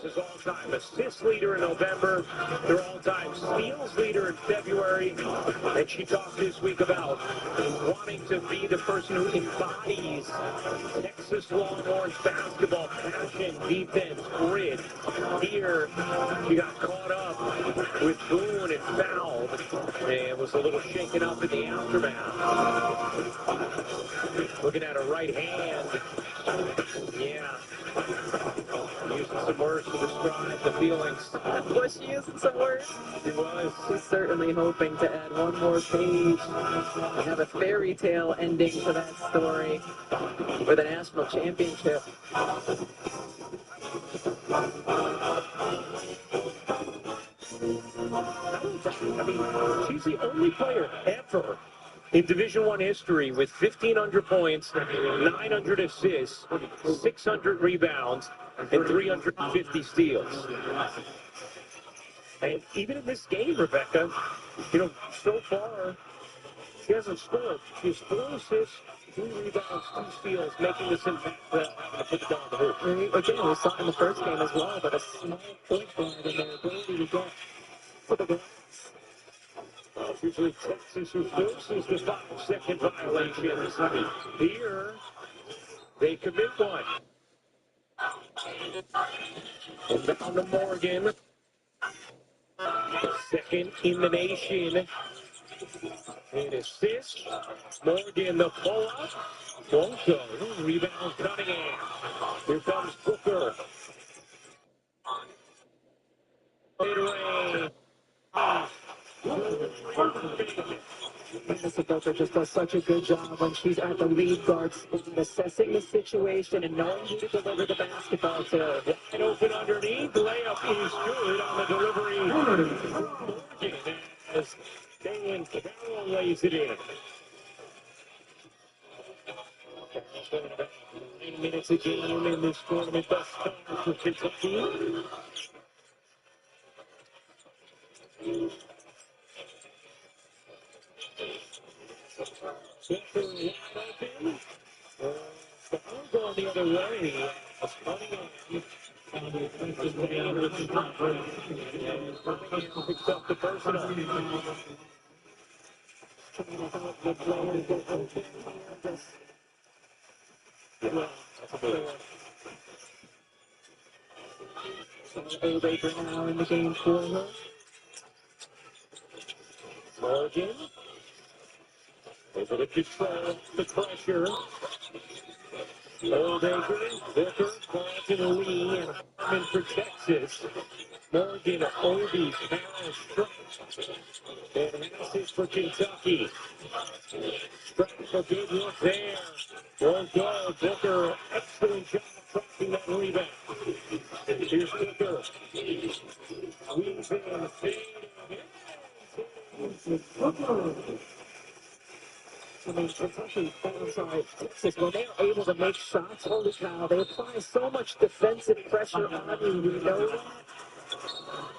His all-time assist leader in November, their all-time steals leader in February, and she talked this week about wanting to be the person who embodies Texas Longhorns basketball, passion, defense, grit. Here, she got caught up with Boone and fouled, and was a little shaken up in the aftermath. Looking at her right hand, yeah. Using some words to describe the feelings. Was she using some words? She was. She's certainly hoping to add one more page and have a fairy tale ending to that story with a national championship. I mean, she's the only player ever in Division I history with 1,500 points, 900 assists, 600 rebounds, and 350 steals. And even in this game, Rebecca, so far, she hasn't scored. She has 4 assists, 2 rebounds, 2 steals, making this impact having to put it down the hoop. Again, we saw it in the first game as well, but a small point guard and their ability to get to the glass. It's usually Texas who forces the 5-second violations. Here, they commit one. And down to Morgan. Second in the nation. An assist. Morgan, the pull-up. Won't go. Rebound Cunningham. Here comes Booker. Mid-range. Vanessa Booker just does such a good job when she's at the lead guard spot, assessing the situation and knowing who to deliver the basketball to. Wide open underneath. Layup is good on the delivery. Morgan as Dalen Carroll lays it in. 9 minutes a game in this tournament thus far for Kentucky. Going the other way. Cunningham And with Stratford, picks up the personal. Trying to help the players get open here. Just, Oldacre now in the game for her. Morgan able to control the pressure. Oldacre, Booker, Carlton Lee, and Harmon for Texas. Morgan, Obi, Farrell, Strike, and Hassett for Kentucky. Strike for good look there. Won't go. Booker, excellent job of tracking that rebound. Here's Booker. Weaves in, fade. I mean, Kentucky, I'm sorry, Texas, when they're able to make shots, holy cow, they apply so much defensive pressure on you, we know that.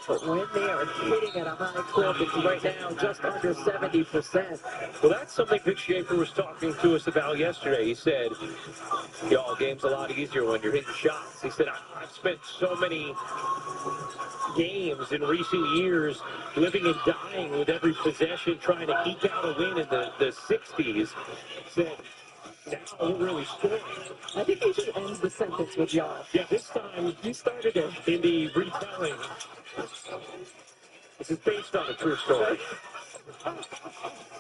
But when they are hitting at a high clip, it's right now just under 70%. Well, that's something Vic Schaefer was talking to us about yesterday. He said, y'all, game's a lot easier when you're hitting shots. He said, I've spent so many games in recent years living and dying with every possession, trying to eke out a win in the 60s. Said, now we're really scoring. I think he just ends the sentence with y'all. Yeah, this time you started it in the retelling. This is based on a true story.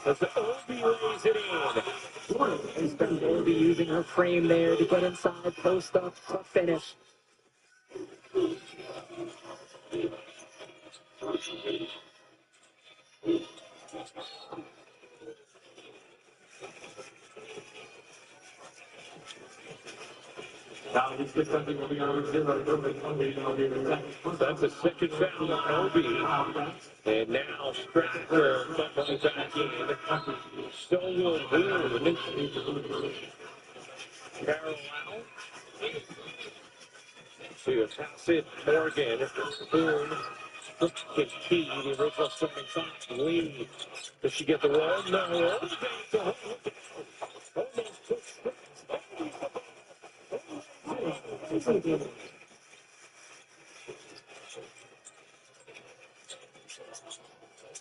As the Obi lays it in. He's been Obi using her frame there to get inside, post up, tough finish. That's a second foul on Obi. And now Stratford coming back in. So will Boone. Carroll out. To Hassett, Morgan, Boone. Get key, the original starting five. Lee. Does she get the roll? No. Almost took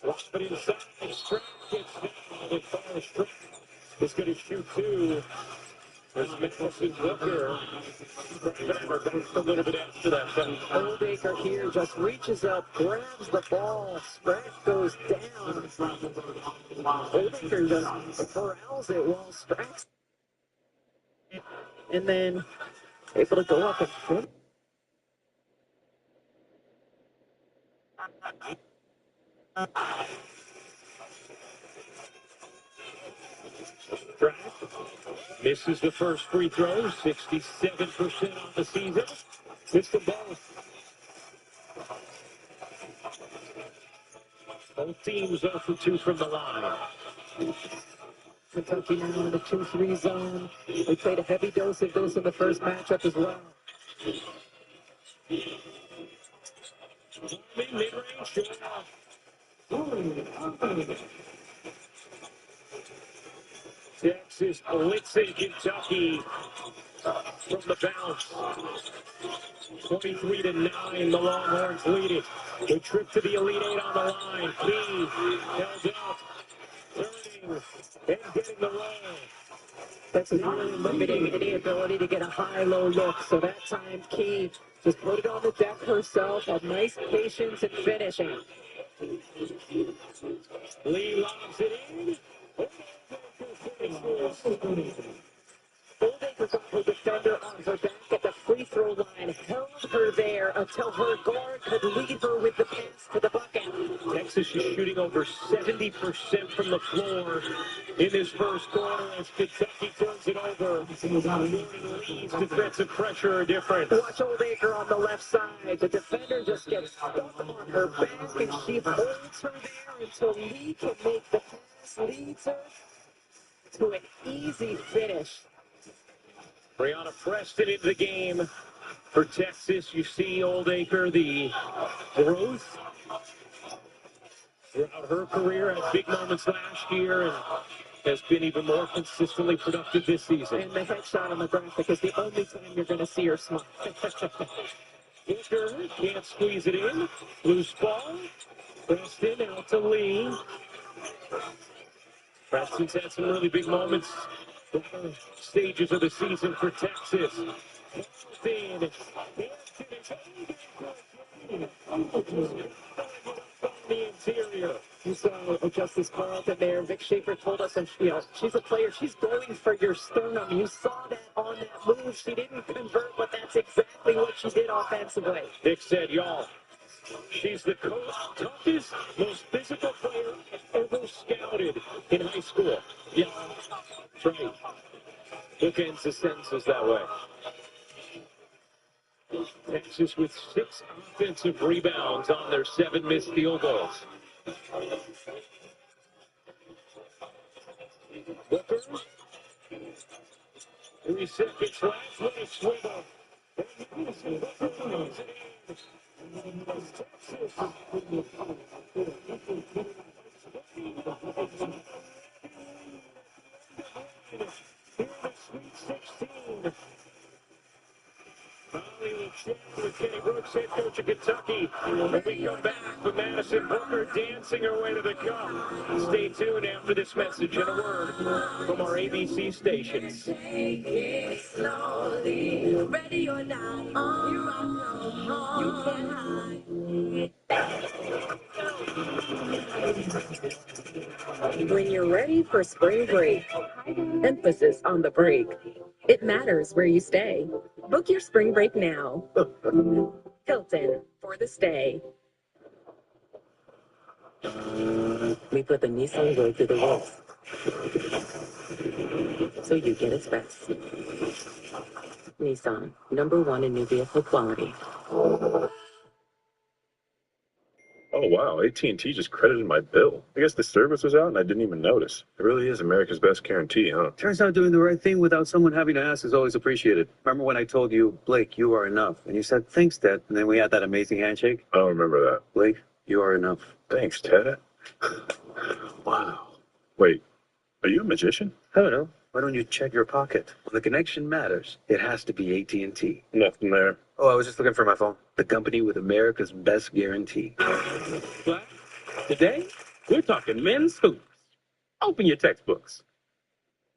Lost it inside. Strap gets down with fire strike. Is going to shoot two. There's Madison Booker. Strapper back a little bit after that. Oldacre here just reaches up, grabs the ball. Spratt goes down. Oldacre just corrals it while Spratt. And then able to go up and finish. Strap misses the first free throw, 67% on the season. Missed them both. Both teams 0 for 2 from the line. Kentucky now in the 2-3 zone. They played a heavy dose of this in the first matchup as well. Mid-range. Texas blitzing Kentucky from the bounce. 23-9, the Longhorns lead it. The trip to the Elite Eight on the line. Key held up, turning and getting the roll. Texas really limiting any ability to get a high-low look. So that time, Key just put it on the deck herself, had nice patience in finishing. Lee lobs it in. Oldacre got her defender on her back at the free throw line, held her there until her guard could lead her with the pass to the bucket. Texas is shooting over 70% from the floor in this first quarter as Kentucky turns it over. Jordan Lee's defensive pressure are different. Watch Oldacre on the left side. The defender just gets stuck on her back, and she holds her there until Lee can make the pass, leads her to an easy finish. Brianna Preston into the game for Texas. You see Oldacre, the growth throughout her career, had big moments last year and has been even more consistently productive this season. And the headshot on the graphic is the only time you're going to see her smile. Booker can't squeeze it in. Loose ball. Preston out to Lee. Preston's had some really big moments. Stages of the season for Texas. The interior. You saw Justice Carlton there. Vic Schaefer told us, and she's a player. She's going for your sternum. You saw that on that move. She didn't convert, but that's exactly what she did offensively. Vic said, y'all, she's the toughest, most physical player I've ever scouted in high school. Yeah, that's right. Bookends the sentences that way. Texas with 6 offensive rebounds on their 7 missed field goals. Booker. 3 seconds left. Little swivel. With Kenny Brooks, head coach of Kentucky. When we come back with Madison Booker dancing her way to the cup. Stay tuned after this message and a word from our ABC stations. Take it slowly, ready or not, you are no, you can't hide. When you're ready for spring break, emphasis on the break. It matters where you stay. Book your spring break now. Hilton for the stay. We put the Nissan Road through the roof, so you get its best. Nissan, #1 in new vehicle quality. Oh, wow. AT&T just credited my bill. I guess the service was out and I didn't even notice. It really is America's best guarantee, huh? Turns out doing the right thing without someone having to ask is always appreciated. Remember when I told you, Blake, you are enough? And you said, thanks, Ted. And then we had that amazing handshake? I don't remember that. Blake, you are enough. Thanks, Ted. Wow. Wait, are you a magician? I don't know. Why don't you check your pocket? When the connection matters, it has to be AT&T. Nothing there. Oh, I was just looking for my phone. The company with America's best guarantee. But today, we're talking men's hoops. Open your textbooks.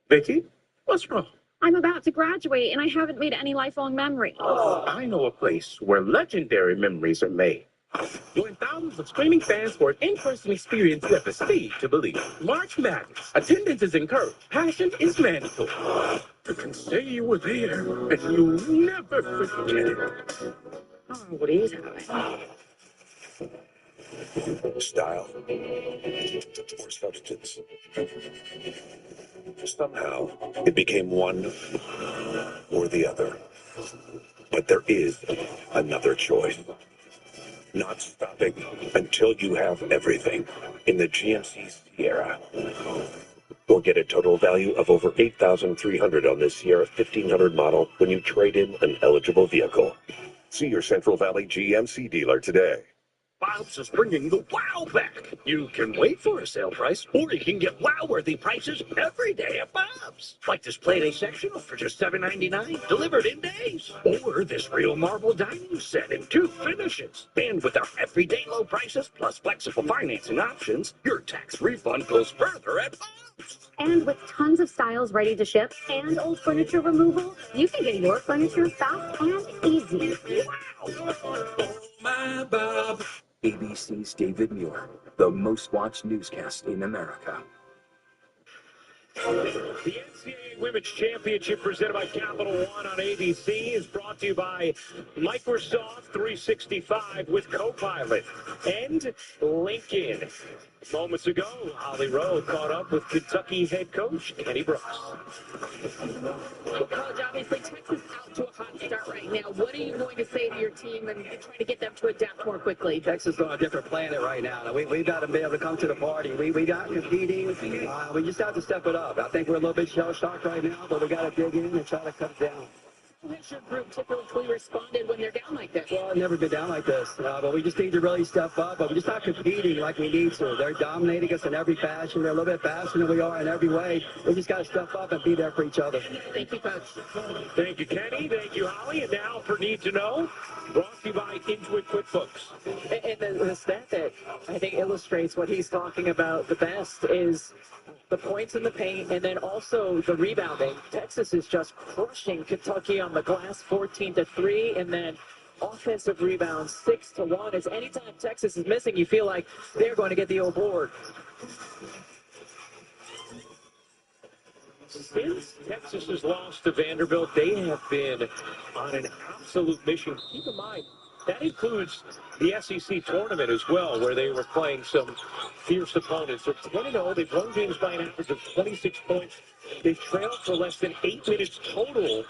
Vicky, what's wrong? I'm about to graduate and I haven't made any lifelong memories. I know a place where legendary memories are made. Join thousands of screaming fans for an in-person experience you have the stage to believe. March Madness. Attendance is encouraged. Passion is mandatory. You can say you were there and you'll never forget it. Oh, what he's having. Style or substance. Somehow, it became one or the other. But there is another choice. Not stopping until you have everything in the GMC Sierra. Or get a total value of over $8,300 on this Sierra 1500 model when you trade in an eligible vehicle. See your Central Valley GMC dealer today. Bob's is bringing the wow back. You can wait for a sale price, or you can get wow-worthy prices every day at Bob's. Like this Play Day sectional for just $7.99, delivered in days. Or this real marble dining set in 2 finishes. And with our everyday low prices plus flexible financing options, your tax refund goes further at Bob's. And with tons of styles ready to ship and old furniture removal, you can get your furniture fast and easy. Wow! My Bob. ABC's David Muir, the most watched newscast in America. The NCAA Women's Championship presented by Capital One on ABC is brought to you by Microsoft 365 with Copilot and Lincoln. Moments ago, Holly Rowe caught up with Kentucky head coach Kenny Brooks. Well, Coach, obviously Texas out to a hot start right now. What are you going to say to your team and trying to get them to adapt more quickly? Texas is on a different planet right now. We got to be able to come to the party. We got competing. We just have to step it up. I think we're a little bit shell-shocked right now, but we got to dig in and try to cut it down. Has your group typically responded when they're down like this? Well, I've never been down like this, but we just need to really step up. But we're just not competing like we need to. They're dominating us in every fashion. They're a little bit faster than we are in every way. We just got to step up and be there for each other. Thank you, Coach. Thank you, Kenny. Thank you, Holly. And now for Need to Know, brought to you by Intuit QuickBooks. And the stat that I think illustrates what he's talking about the best is the points in the paint and then also the rebounding. Texas is just crushing Kentucky on the glass 14-3, and then offensive rebounds 6-1. It's anytime Texas is missing, you feel like they're going to get the award. Since Texas has lost to Vanderbilt, they have been on an absolute mission. Keep in mind, that includes the SEC tournament as well, where they were playing some fierce opponents. They're 10-0. They've won games by an average of 26 points. They've trailed for less than 8 minutes total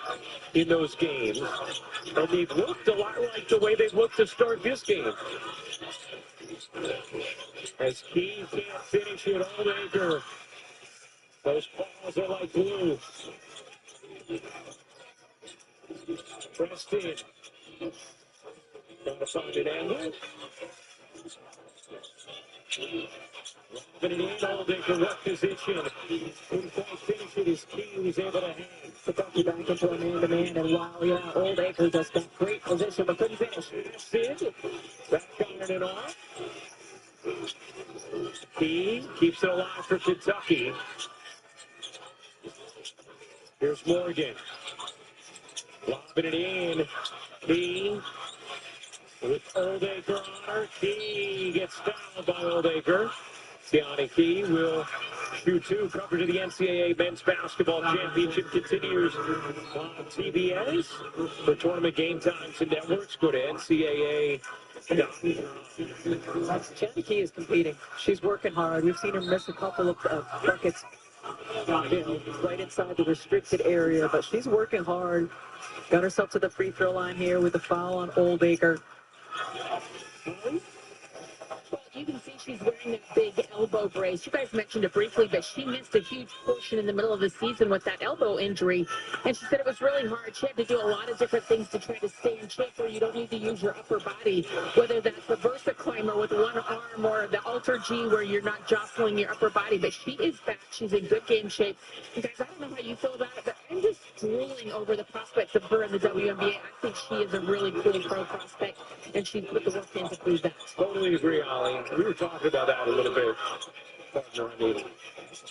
in those games. And they've looked a lot like the way they've looked to start this game. As Key can't finish it, Oldacre. Those balls are like glue. Preston. Trying to find an angle. Lobbing it in, Oldacre, what position? Couldn't quite finish it as Key was able to hang. Kentucky back into a man-to-man, and wow, yeah, Oldacre just got great position, but couldn't finish. Sid, back iron it off. Key keeps it alive for Kentucky. Here's Morgan. Lobbing it in. Key with Oldacre on her. Key gets fouled by Oldacre. Siani Key will shoot two. Coverage of the NCAA Men's Basketball Championship continues on TBS. For tournament game times and networks, go to NCAA. Siani Key is competing. She's working hard. We've seen her miss a couple of buckets right inside the restricted area, but she's working hard. Got herself to the free throw line here with the foul on Oldacre. Well, you can see she's wearing that big elbow brace. You guys mentioned it briefly, but she missed a huge portion in the middle of the season with that elbow injury. And she said it was really hard. She had to do a lot of different things to try to stay in shape where you don't need to use your upper body, whether that's the Versa climber with one arm or the Alter G where you're not jostling your upper body. But she is back. She's in good game shape. And guys, I don't know how you feel about it, but I'm just drooling over the prospects of her in the WNBA. I think she is a really cool pro prospect, and she put the work in to prove that. Totally agree, Holly. We were talking about that a little bit.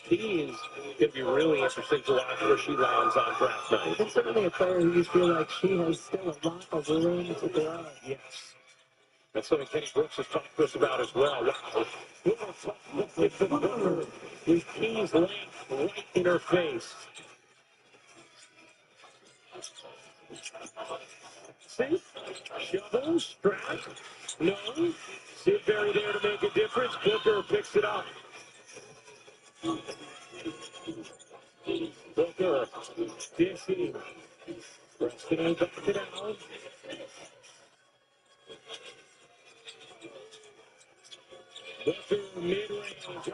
He is going to be really interesting to watch where she lands on draft night. And certainly a player who you feel like she has still a lot of room to grow. Yes. That's something Kenny Brooks has talked to us about as well. Wow. With Key's length right in her face. See? Shovel, strap. No. Sidbury there to make a difference. Booker picks it up. Booker, dishing. Preston back it out. Booker, mid-range.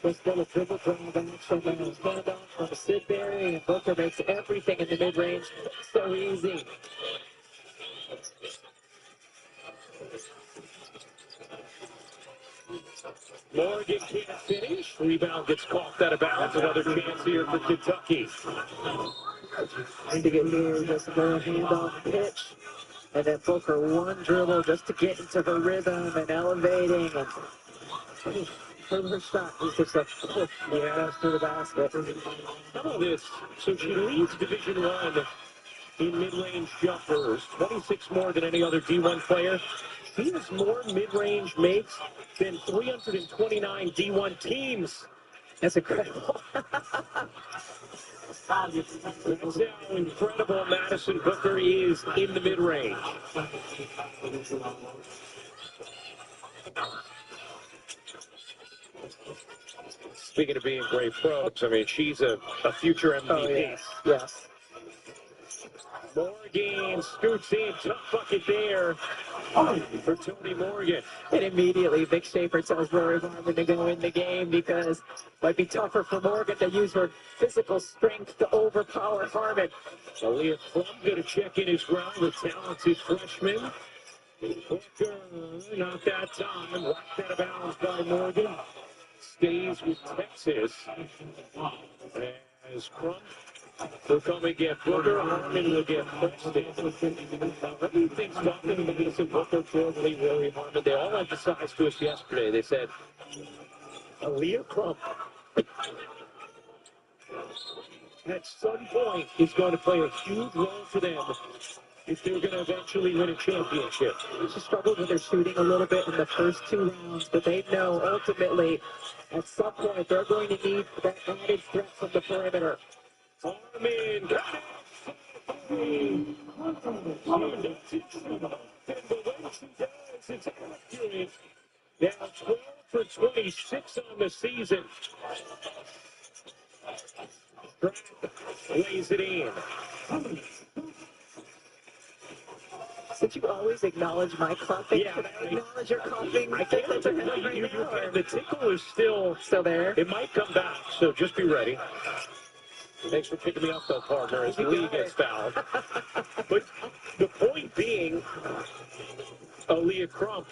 Let's get a triple drive action and stand off from Sidbury, and Booker makes everything in the mid-range so easy. Morgan can't finish. Rebound gets coughed out of bounds. Another chance here for Kentucky. Need to get here, just go handoff pitch. And then Booker one dribble just to get into her rhythm and elevating. And her shot is just a push to the basket. How about this? So she leads Division I in mid-range jumpers, 26 more than any other D1 player. She has more mid-range makes than 329 D1 teams. That's incredible. That's how incredible Madison Booker is in the mid-range. Speaking of being great pros, I mean, she's a future MVP. Oh, yes. Morgan scoots in, tough bucket there for Tony Morgan. And immediately, Vic Schaefer tells Rory Harmon to go in the game because it might be tougher for Morgan to use her physical strength to overpower Harmon. Aaliyah Crump going to check in his ground with talented freshman. Hooker, not that time. Whacked out of bounds by Morgan. Stays with Texas. As Crump will come and get Booker. Harmon will get Preston. Now, everything's talking about this in Booker, Jordan, Rory Harmon. They all emphasized to us yesterday. They said, Aaliyah Crump at some point is going to play a huge role for them if they're going to eventually win a championship. She struggled with her shooting a little bit in the first 2 rounds, but they know ultimately at some point they're going to need that added threat from the perimeter. Harmon got it. It's accurate. Now 12 for 26 on the season. Lays it in. Did you always acknowledge my clumping? Yeah, Can I acknowledge your clumping? I can't let the tickle is still there. It might come back, so just be ready. Thanks for picking me up, though, partner, as Lee gets fouled. But the point being, Aaliyah Crump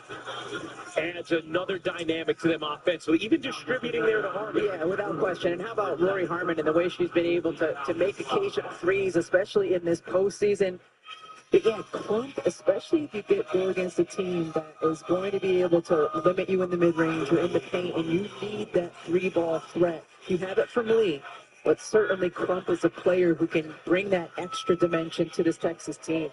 adds another dynamic to them offensively, even distributing there to Harmon. Yeah, without question. And how about Rory Harmon and the way she's been able to make occasional threes, especially in this postseason? But yeah, Crump, especially if you go against a team that is going to be able to limit you in the mid-range or in the paint, and you need that 3-ball threat. You have it from Lee, but certainly Crump is a player who can bring that extra dimension to this Texas team.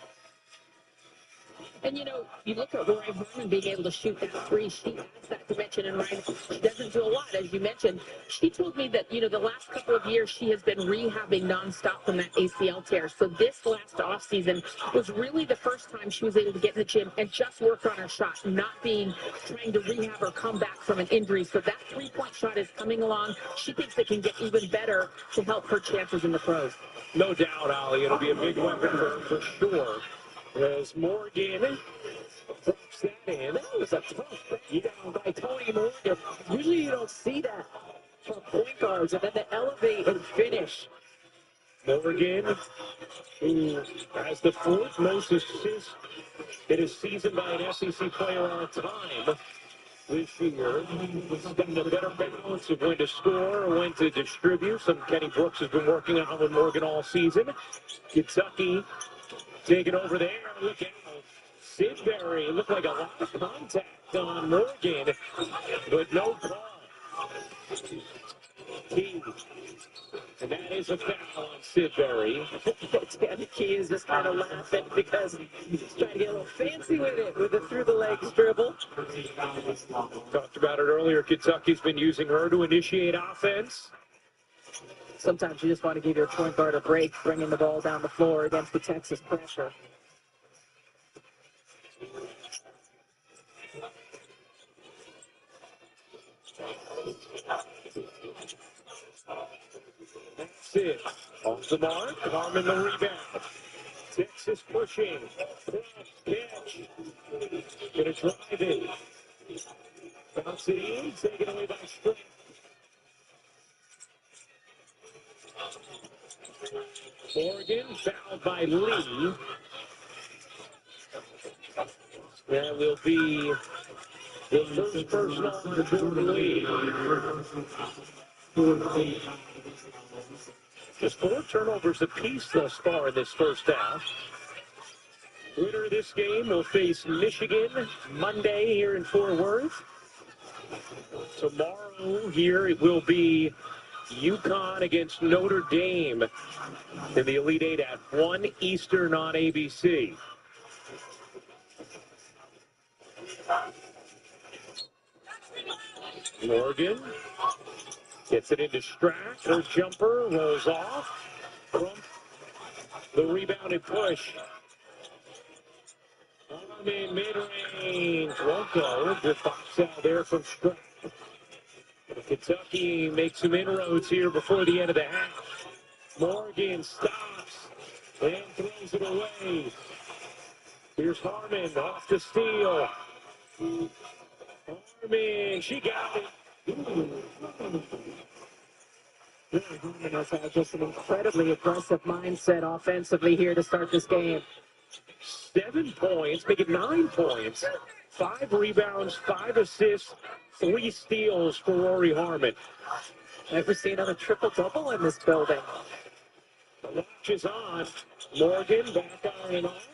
And, you know, you look at Rory Harmon being able to shoot that 3. She adds that dimension. And, Ryan, she doesn't do a lot, as you mentioned. She told me that, you know, the last couple of years she has been rehabbing nonstop from that ACL tear. So this last offseason was really the first time she was able to get in the gym and just work on her shot, not trying to rehab or come back from an injury. So that 3-point shot is coming along. She thinks it can get even better to help her chances in the pros. No doubt, Ollie. It'll be a big weapon for sure. As Morgan drops that in. That was a tough down by Tony Morgan. Usually you don't see that from point guards, and then the elevate and finish. Morgan, who has the 4th most assists in a season by an SEC player on time this year. He's gotten a better balance of when to score or when to distribute. Some Kenny Brooks has been working on with Morgan all season. Kentucky taking over there. Look out. Sidbury looked like a lot of contact on Morgan, but no call. Key. And that is a foul on Sidbury. Danny Key is just kind of laughing because he's trying to get a little fancy with it, with the through-the-legs dribble. Talked about it earlier. Kentucky's been using her to initiate offense. Sometimes you just want to give your point guard a break, bringing the ball down the floor against the Texas pressure. That's it. Off the mark. Harmon the rebound. Texas pushing. Catch. Gonna drive it. Bounce it in. Taken away by Strick. Morgan fouled by Lee. That will be the first personal for Jordan Lee. Just 4 turnovers apiece thus far in this first half. Winner of this game will face Michigan Monday here in Fort Worth. Tomorrow here it will be UConn against Notre Dame in the Elite Eight at 1 Eastern on ABC. Morgan gets it into Strack. Her jumper rolls off. From the rebound and push. In mid-range. Won't go. Good box out there from Strack. Kentucky makes some inroads here before the end of the half. Morgan stops. And throws it away. Here's Harmon off the steal. Harmon, she got it. Harmon has had just an incredibly aggressive mindset offensively here to start this game. 7 points, make it 9 points. 5 rebounds, 5 assists, 3 steals for Rory Harmon. Never seen another triple-double in this building. The watch is on. Morgan back on and off.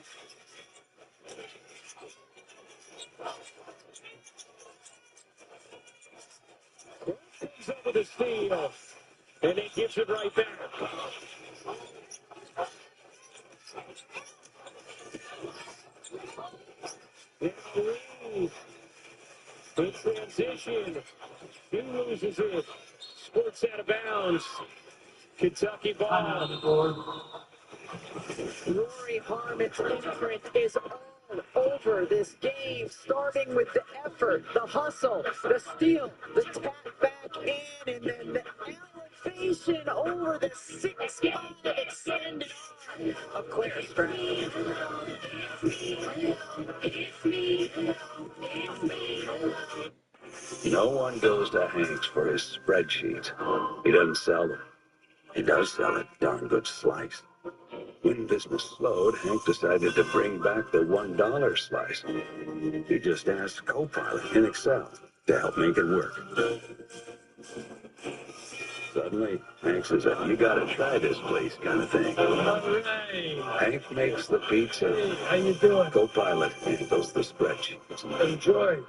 Comes over the steal, and it gives it right back. In transition, he loses it. Squirts out of bounds. Kentucky ball. Rory Harmon's imprint is all over this game, starting with the effort, the hustle, the steal, the tap back in, and then the elevation over the 6'5" extended arm of Claire Stroud. No one goes to Hank's for his spreadsheets. He doesn't sell them. He does sell a darn good slice. When business slowed, Hank decided to bring back the $1 slice. He just asked Copilot in Excel to help make it work. Suddenly, Hank says, "You gotta try this place," kind of thing. All right. Hank makes the pizza. Hey, how you doing? Copilot handles the spreadsheets. Enjoy.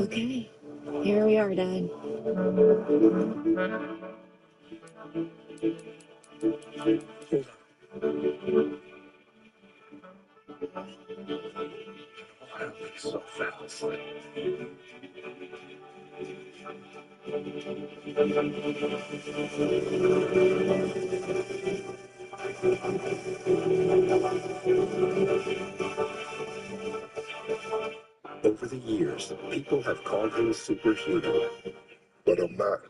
Okay, here we are, Dad. So fast. Over the years, people have called him superhuman. But I'm not.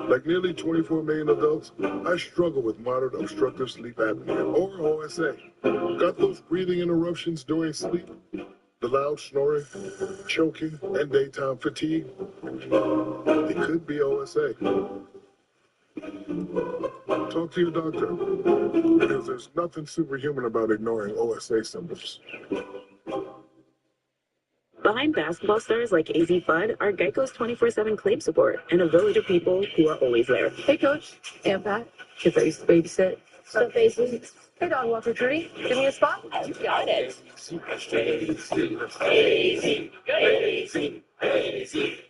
Like nearly 24 million adults, I struggle with moderate obstructive sleep apnea, or OSA. Got those breathing interruptions during sleep? The loud snoring, choking, and daytime fatigue? It could be OSA. Talk to your doctor, because there's nothing superhuman about ignoring OSA symptoms. Behind basketball stars like AZ Fudd are Geico's 24/7 claim support and a village of people who are always there. Hey, Coach. And Pat. Kids I used to babysit. Stuff faces. Hey, dog walker Trudy. Give me a spot. You got it.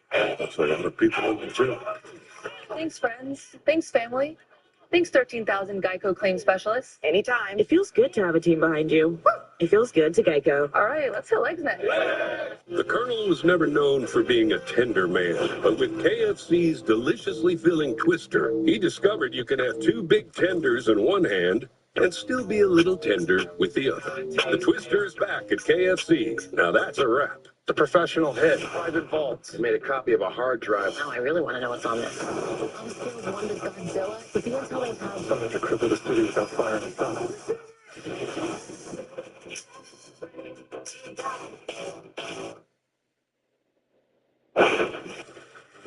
That's a lot of people in the gym. Thanks, friends. Thanks, family. Thanks, 13,000 Geico claim specialists. Anytime. It feels good to have a team behind you. It feels good to Geico. All right, let's hit legs next. The Colonel was never known for being a tender man, but with KFC's deliciously filling Twister, he discovered you can have 2 big tenders in one hand and still be a little tender with the other. The Twister is back at KFC. Now that's a wrap. The professional hit. Private vault. Made a copy of a hard drive. Now I really want to know what's on this. I'm still one to Godzilla, but the intel is how Someone to cripple the city without firing a gun.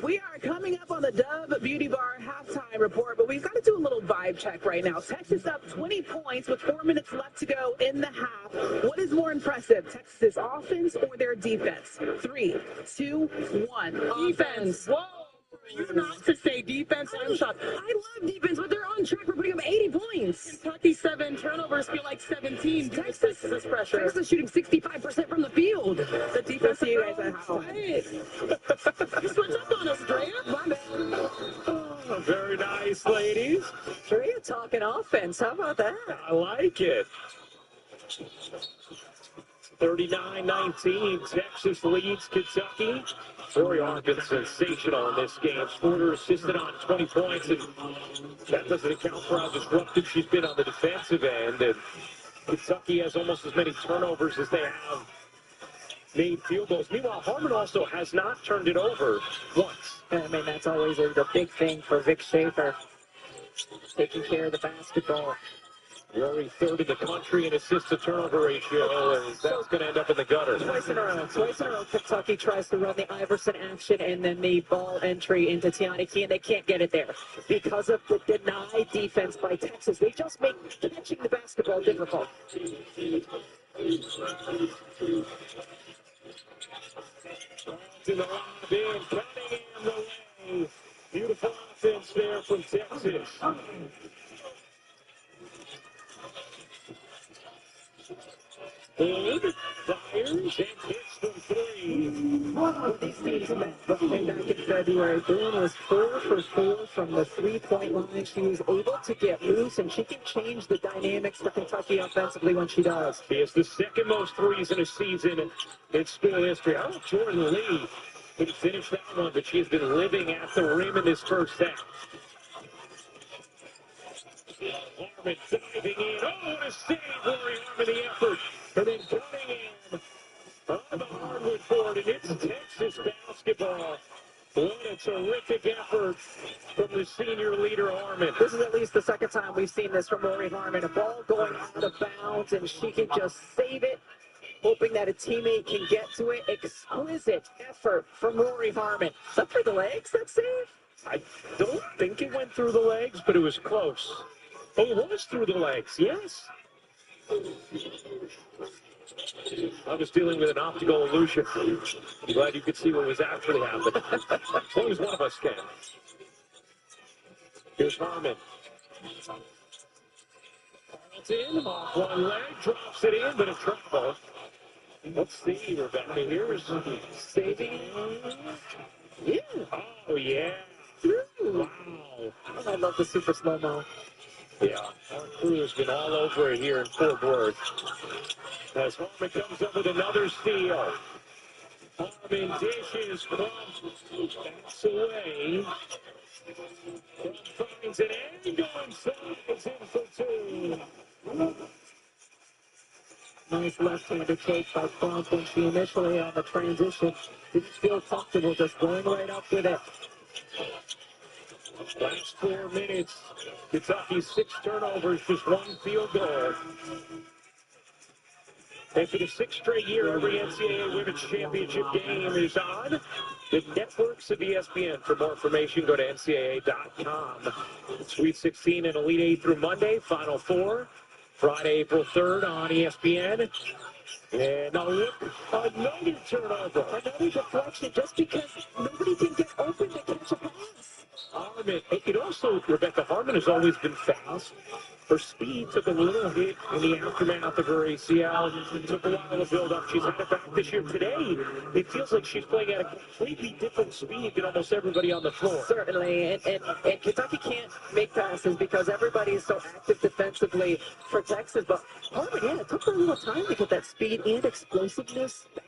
We are coming up on the Dove Beauty Bar halftime report, but we've got to do a little vibe check right now. Texas up 20 points with 4 minutes left to go in the half. What is more impressive, Texas' offense or their defense? 3, 2, 1. Defense. Whoa. You not to say defense? I'm shocked. I love defense, but they're on track for putting up 80 points. Kentucky 7 turnovers feel like 17. Texas is pressure. Texas shooting 65% from the field. The defense to you guys at half. You switch up on us, Drea. My bad. Oh, very nice, ladies. Drea talking offense. How about that? I like it. 39-19, Texas leads Kentucky. Rory Harmon's sensational in this game. Scored her assisted on 20 points, and that doesn't account for how disruptive she's been on the defensive end. And Kentucky has almost as many turnovers as they have made field goals. Meanwhile, Harmon also has not turned it over once. I mean, that's always the big thing for Vic Schaefer. taking care of the basketball. Rory third in the country in assist-to-turnover ratio, and that's going to end up in the gutter. Twice in a row, Kentucky tries to run the Iverson action and then the ball entry into Tiana Key, and they can't get it there because of the denied defense by Texas. They just make catching the basketball difficult. To the lob in, Cunningham the way. Beautiful offense there from Texas. Ford fires and hits from three. These teams met back in February. Boone was 4 for 4 from the three-point line. She was able to get loose, and she can change the dynamics for Kentucky offensively when she does. She has the second most threes in a season in school history. I don't know if Jordan Lee could finish that one, but she has been living at the rim in this first half. Harmon diving in. Oh, what a save, Rory Harmon, the effort. And then Cunningham on the hardwood board, and it's Texas basketball. What a terrific effort from the senior leader, Harmon. This is at least the second time we've seen this from Rory Harmon. A ball going out of bounds, and she can just save it, hoping that a teammate can get to it. Exquisite effort from Rory Harmon. Is that for the legs, that save? I don't think it went through the legs, but it was close. Oh, it was through the legs, yes. I was dealing with an optical illusion. I'm glad you could see what was actually happening. As long as one of us can. Here's Harmon. Carlton off one leg, drops it in, but a trouble. Let's see, Rebecca. Here's saving. Yeah. Oh, yeah. Wow. I love the super slow-mo. Yeah, our crew has been all over it here in Fort Worth. As Harmon comes up with another steal. Harmon dishes from backs away. Finds an angle inside. It's in for two. Nice left-handed take by Crump when she initially on the transition didn't feel comfortable just going right up with it. Last 4 minutes, Kentucky 6 turnovers, just 1 field goal. And for the 6th straight year, every NCAA Women's Championship game is on the networks of ESPN. For more information, go to ncaa.com. Sweet 16 and Elite 8 through Monday, Final 4, Friday, April 3rd on ESPN. And now look, another turnover. Another deflection just because nobody can get open to catch a pass. Harmon, it also, Rebecca, Harmon has always been fast. Her speed took a little hit in the aftermath of her ACL. It took a while to build up. She's had it back this year. Today, it feels like she's playing at a completely different speed than almost everybody on the floor. Certainly, and Kentucky can't make passes because everybody is so active defensively for Texas. But Harmon, yeah, it took her a little time to get that speed and explosiveness back.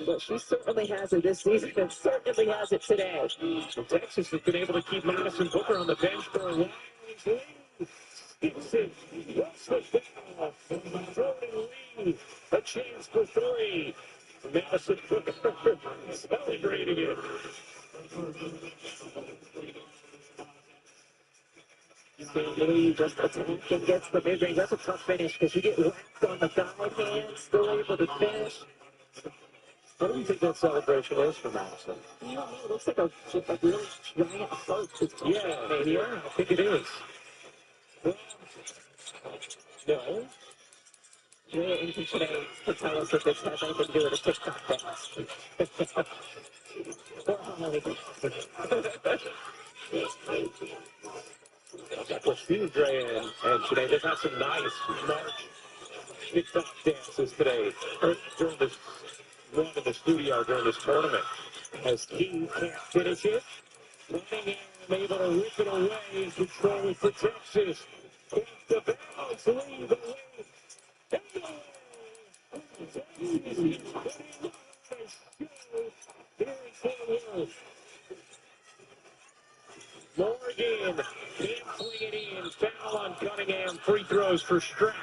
But she certainly has it this season and certainly has it today. So Texas has been able to keep Madison Booker on the bench for a while. Skips it. What's the foul? Jordan Lee. A chance for 3. Madison Booker celebrating it. Lee just attacks and gets the mid-range. That's a tough finish because you get whacked on the guide hand, still able to finish. What do you think that celebration is for Madison? I don't know. It looks like a really giant heart. Yeah, I think it is. No. Julia Inton today to tell us if this has anything to do with a TikTok dance. Or Holly. Well, Steve Dre and today, they've had some nice March TikTok dances today during this run in the studio during this tournament. As King can't finish it, Cunningham able to rip it away in control for Texas. Off the bounce, lead the way. Morgan can't fling it in. Foul on Cunningham. Free throws for Strack.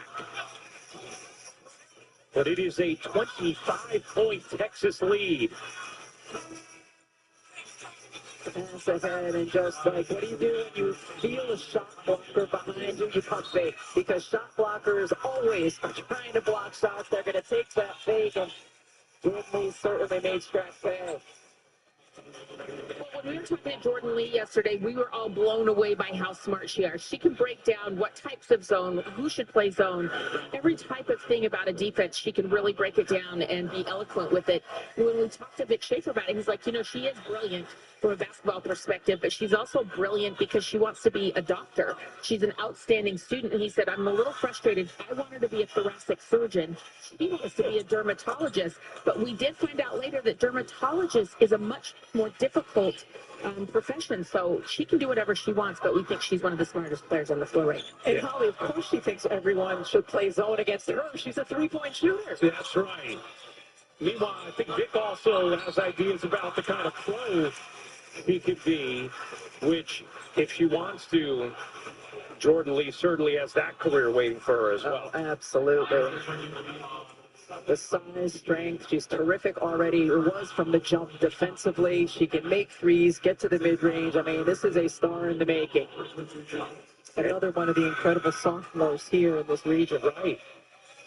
But it is a 25-point Texas lead. pass ahead and just like, what do you do when you feel a shot blocker behind you? You pump fake, because shot blockers always are trying to block shots. They're going to take that fake, and Jordan Lee certainly made Strack pay. Well, when we were talking to Jordan Lee yesterday, we were all blown away by how smart she is. She can break down what types of zone, who should play zone, every type of thing about a defense. She can really break it down and be eloquent with it. When we talked to Vic Schaefer about it, he's like, she is brilliant from a basketball perspective, but she's also brilliant because she wants to be a doctor. She's an outstanding student, and he said, I'm a little frustrated. I want her to be a thoracic surgeon. She wants to be a dermatologist, but we did find out later that dermatologist is a much more difficult profession, so she can do whatever she wants, but we think she's one of the smartest players on the floor right now. And Holly, of course she thinks everyone should play zone against her. She's a three-point shooter. That's right. Meanwhile, I think Vic also has ideas about the kind of pro he could be, which, if she wants to, Jordan Lee certainly has that career waiting for her as well. Absolutely. The size, strength, she's terrific already. It was from the jump defensively. She can make threes, get to the mid-range. I mean, this is a star in the making. Another one of the incredible sophomores here in this region. Right.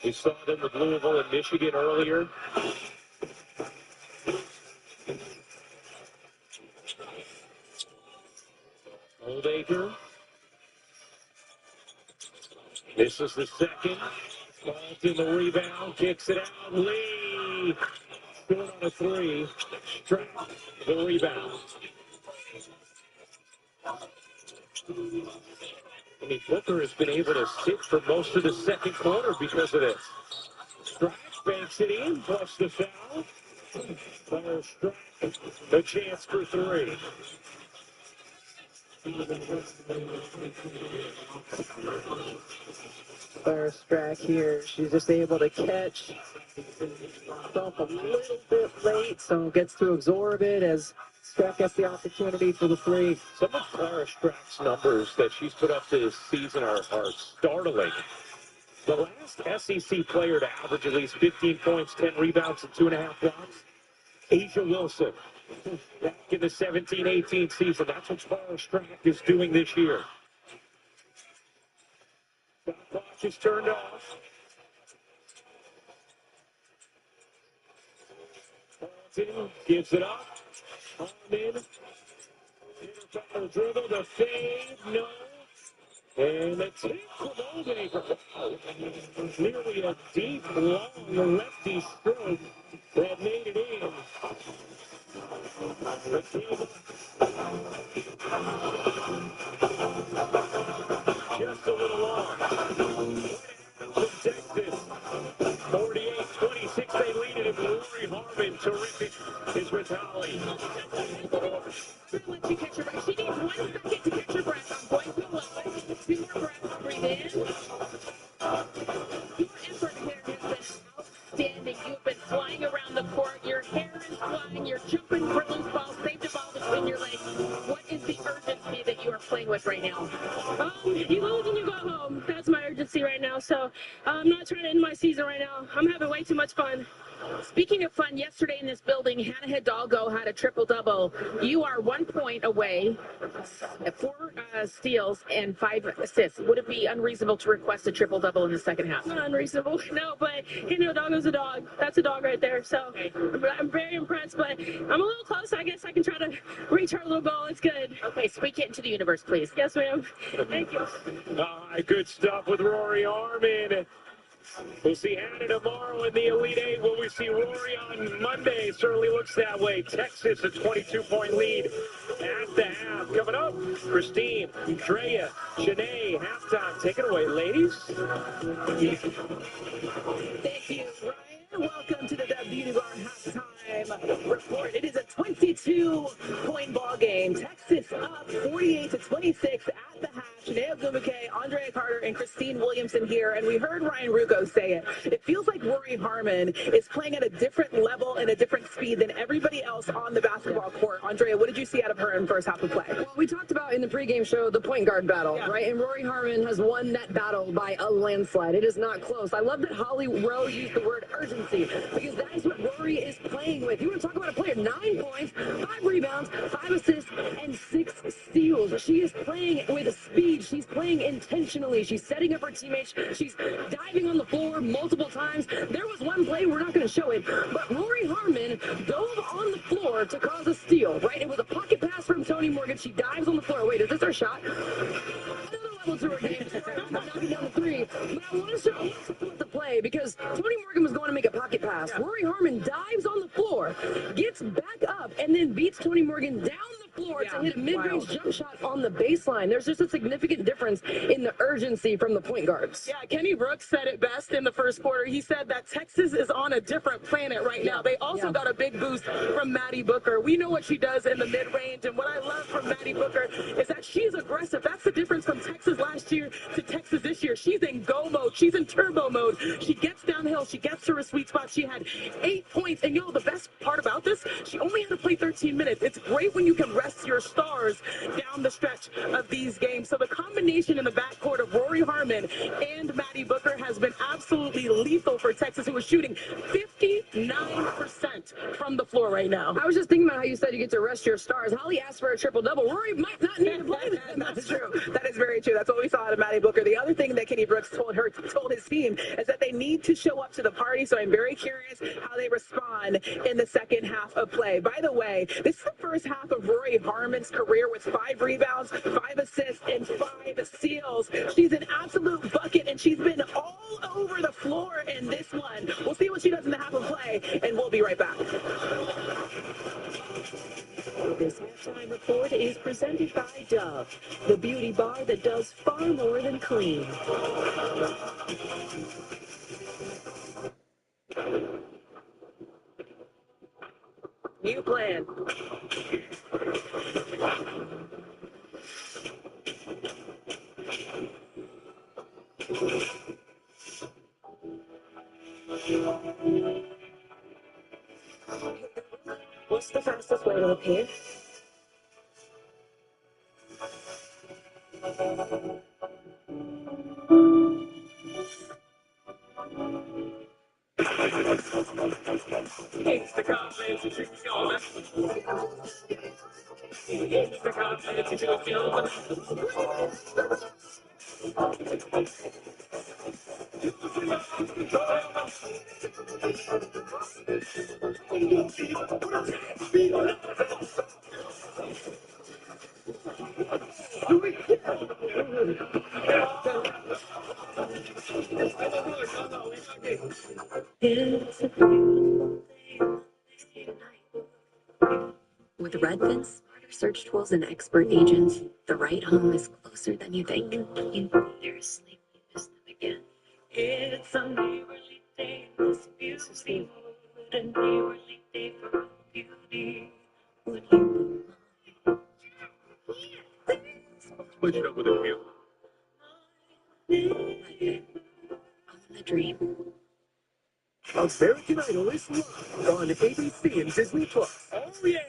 We saw them with Louisville and Michigan earlier. Oldacre. This is the second. Falls in the rebound, kicks it out. Lee, good on a three. Strack the rebound. I mean, Booker has been able to sit for most of the second quarter because of this. Strack banks it in, plus the foul. Fire Strack, the chance for three. Claire Strack here, she's just able to catch herself a little bit late, so gets to absorb it as Strack gets the opportunity for the three. Some of Clara Strack's numbers that she's put up this season are startling. The last SEC player to average at least 15 points, 10 rebounds, and 2.5 blocks, Asia Wilson. Back in the 17-18 season, that's what Clara Strack is doing this year. The clock is turned off. Harden gives it up. Harmon. Inter dribble, the fade, no. And the tip from Oldacre. Nearly a deep, long lefty stroke that made it in. Just a little long. Texas, 48-26, they lead it. And Rory Harmon, terrific, is Ritali. Let you catch your breath. She needs 1 second to catch your breath. I'm going to allow it. 2 more breaths. Breathe in. Your effort here has been outstanding. You've been flying around the court. Your hair is flying. You're jumping for loose balls. Save the ball between your legs. What is the urgency that you are playing with right now? You lose and you go home. That's my urgency right now. So I'm not trying to end my season right now. I'm having way too much fun. Speaking of fun, yesterday in this building, Hannah Hidalgo had a triple-double. You are 1 point away, 4 steals, and 5 assists. Would it be unreasonable to request a triple-double in the second half? Not unreasonable, no, but Hannah Hidalgo's a dog. That's a dog right there, so I'm very impressed, but I'm a little close. I guess I can try to reach her little goal. It's good. Okay, speak it into the universe, please. Yes, ma'am. Thank you. All right, good stuff with Rory Harmon. We'll see Hannah tomorrow in the Elite Eight. Will we see Rory on Monday? Certainly looks that way. Texas, a 22-point lead at the half. Coming up, Christine, Drea, Shanae, halftime. Take it away, ladies. Thank you, Ryan. Welcome to the Beauty Bar halftime report. It is a 22-point ball game. Texas up 48-26 at the half. Shanae Ogwumike, Andrea Carter, and Christine Williamson here. And we heard Ryan Ruocco say it. It feels like Rory Harmon is playing at a different level and a different speed than everybody else on the basketball court. Andrea, what did you see out of her in the first half of play? Well, we talked about in the pregame show the point guard battle, right? And Rory Harmon has won that battle by a landslide. It is not close. I love that Holly Rowe used the word urgency because that is what Rory Rory is playing with. You want to talk about a player? 9 points, 5 rebounds, 5 assists, and 6 steals. She is playing with speed. She's playing intentionally. She's setting up her teammates. She's diving on the floor multiple times. There was one play, we're not going to show it, but Rory Harmon dove on the floor to cause a steal, right? It was a pocket pass from Toni Morgan. She dives on the floor. Wait, is this her shot? Another level to her game. Knocking down the three. But I want to show the play because Toni Morgan was going to make a pocket pass. Rory Harmon dives on the floor, gets back up, and then beats Toni Morgan down the floor to hit a mid-range jump shot on the baseline. There's just a significant difference in the urgency from the point guards. Yeah, Kenny Brooks said it best in the first quarter. He said that Texas is on a different planet right now. They also got a big boost from Maddie Booker. We know what she does in the mid-range, and what I love from Maddie Booker is that she's aggressive. That's the difference from Texas last year to Texas this year. She's in go mode. She's in turbo mode. She gets downhill. She gets to her sweet spot. She had 8 points, and the best part about this, she only had to play 13 minutes. It's great when you can rest your stars down the stretch of these games. So the combination in the backcourt of Rory Harmon and Maddie Booker has been absolutely lethal for Texas, who is shooting 59% from the floor right now. I was just thinking about how you said you get to rest your stars. Holly asked for a triple-double. Rory might not need to play that. That's true. That is very true. That's what we saw out of Maddie Booker. The other thing that Kenny Brooks told his team is that they need to show up to the party. So I'm very curious how they respond in the second half of play. By the way, this is the first half of Rory Harmon's career with 5 rebounds, 5 assists, and 5 steals. She's an absolute bucket, and she's been all over the floor in this one. We'll see what she does in the half of play, and we'll be right back. This halftime report is presented by Dove, the beauty bar that does far more than clean. New plan. What's the fastest way to appear? It's the comments and truth going. It's the comments and truth going. With Redfin smarter search tools and expert agents, the right home is closer than you think. You better sleep this time again. It's a neighborly day, this beauty, a neighborly day for beauty. Would you Switch it up with a view. Own the dream. American Idol is live on ABC and Disney Plus. Oh, yeah.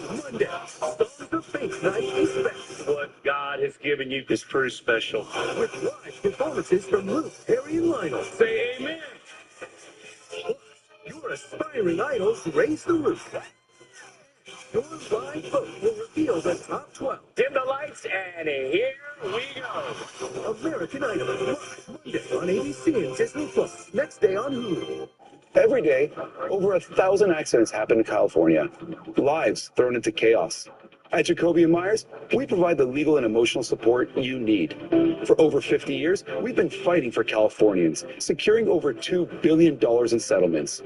Monday, Stars of Fate Night is back. What God has given you is pretty special. With live performances from Luke, Harry, and Lionel. Say amen. Plus, your aspiring idols raise the roof. Your live vote will reveal the top 12. Dim the lights, and here we go. American Idol live Monday on ABC and Disney Plus. Next day on Hulu. Every day, over 1,000 accidents happen in California. Lives thrown into chaos. At Jacoby & Myers, we provide the legal and emotional support you need. For over 50 years, we've been fighting for Californians, securing over $2 billion in settlements.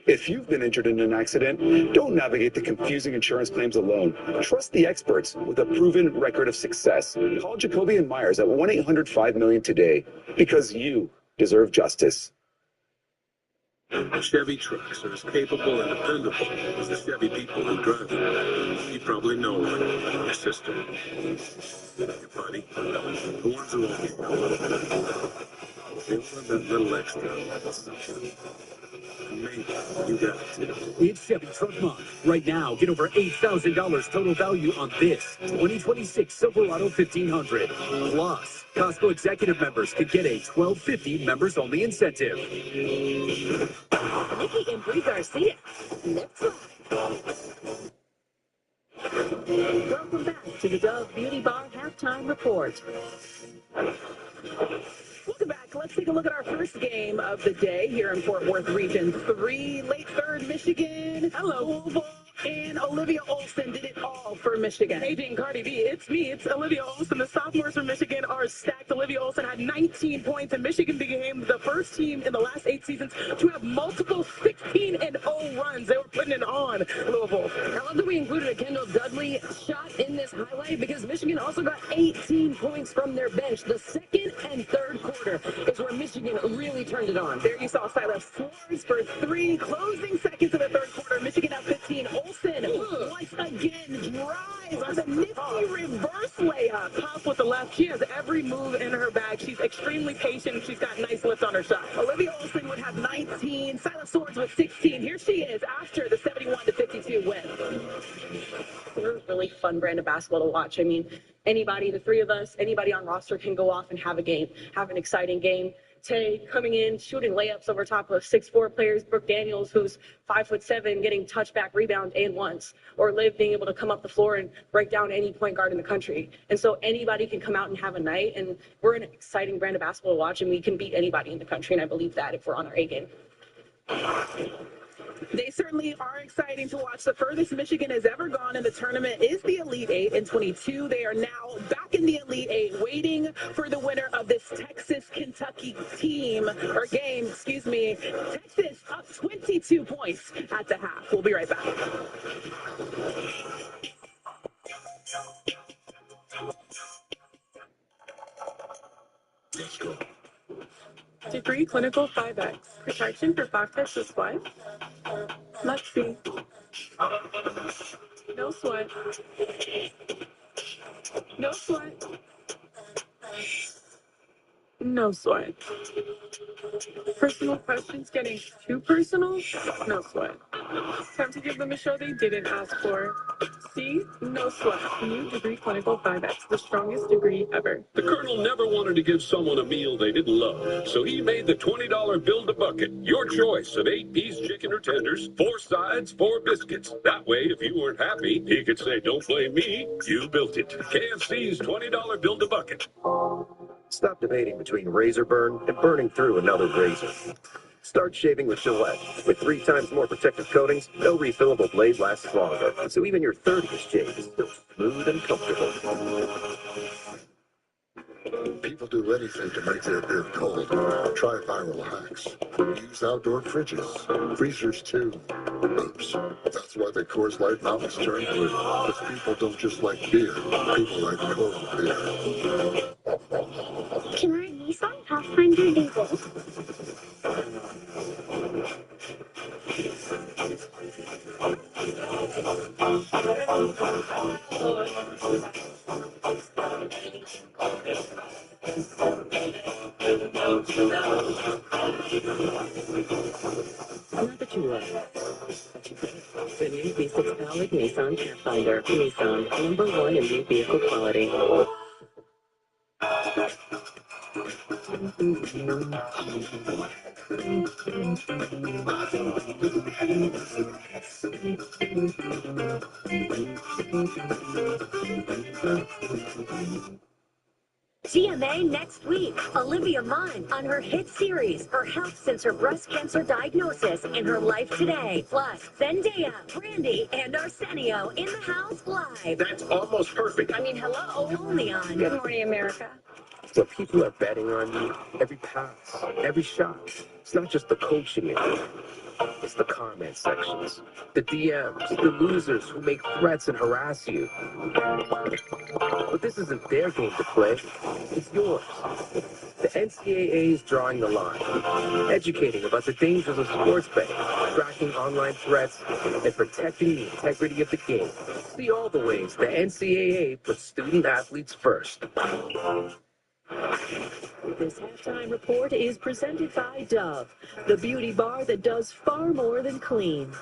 If you've been injured in an accident, don't navigate the confusing insurance claims alone. Trust the experts with a proven record of success. Call Jacoby & Myers at 1-800-5-MILLION today, because you deserve justice. Chevy trucks are as capable and dependable as the Chevy people who drive them. You probably know one, your sister, your buddy, the ones who always know. They want that little extra. Me, you got it. It's Chevy Truck Month. Right now, get over $8,000 total value on this 2026 Silverado 1500. Plus, Costco executive members could get a $12.50 members-only incentive. Nikki and Brie Garcia. Let's fly. Welcome back to the Dove Beauty Bar Halftime Report. Welcome back. Let's take a look at our first game of the day here in Fort Worth Region 3. Late third, Michigan. Hello. Louisville and Olivia Olson did it all for Michigan. AJ and Cardi B, it's me. It's Olivia Olson. The sophomores from Michigan are stacked. Olivia Olson had 19 points, and Michigan became the first team in the last 8 seasons to have multiple 16-0 runs. They were putting it on Louisville. I love that we included a Kendall Dudley shot in this highlight because Michigan also got 18 points from their bench. The second and third quarter is where Michigan really turned it on. There you saw Silas Swartz for 3 closing seconds of the third quarter. Michigan up 15. Olsen once again drives with a nifty reverse layup. Pop with the left. She has every move in her bag. She's extremely patient. She's got nice lift on her shot. Olivia Olson would have 19. Silas Swartz with 16. Here she is after the 71-52 win. They're a really fun brand of basketball to watch. I mean, anybody, the three of us, anybody on roster can go off and have a game, have an exciting game. Tay coming in, shooting layups over top of 6'4" players. Brooke Daniels, who's 5'7", getting touchback, rebound, and once. Or Liv being able to come up the floor and break down any point guard in the country. And so anybody can come out and have a night. And we're an exciting brand of basketball to watch, and we can beat anybody in the country. And I believe that if we're on our A game. They certainly are exciting to watch. The furthest Michigan has ever gone in the tournament is the Elite Eight in 22. They are now back in the Elite Eight, waiting for the winner of this Texas-Kentucky game. Texas up 22 points at the half. We'll be right back. Let's go. Degree Clinical 5X. Protection for 5 types of sweat. Let's see. No sweat. No sweat. No sweat. Personal questions getting too personal? No sweat. Time to give them a show they didn't ask for. See? No sweat. New Degree Clinical 5X, the strongest degree ever. The Colonel never wanted to give someone a meal they didn't love, so he made the $20 Build-A-Bucket. Your choice of 8-piece chicken or tenders, 4 sides, 4 biscuits. That way, if you weren't happy, he could say, "Don't blame me, you built it." KFC's $20 Build-A-Bucket. Stop debating between razor burn and burning through another razor. Start shaving with Gillette. With 3 times more protective coatings, no refillable blade lasts longer, so even your 30th shave is still smooth and comfortable. People do anything to make their beer cold. Try viral hacks. Use outdoor fridges. Freezers, too. Oops. That's why the Coors Light mountains turn blue. Because people don't just like beer. People like cold beer. Can our Nissan Pathfinder do this? Not that you would. The new V6-powered Nissan Pathfinder. Nissan, #1 in new vehicle quality. GMA next week. Olivia Munn on her hit series, her health since her breast cancer diagnosis, and her life today. Plus, Zendaya, Brandy, and Arsenio in the house live. That's almost perfect. I mean, hello. Only on Good Morning America. So people are betting on you every pass, every shot. It's not just the coaching area. It's the comment sections, the DMs, the losers who make threats and harass you. But this isn't their game to play. It's yours. The NCAA is drawing the line, educating about the dangers of sports betting, tracking online threats, and protecting the integrity of the game. See all the ways the NCAA puts student athletes first. This halftime report is presented by Dove, the beauty bar that does far more than clean.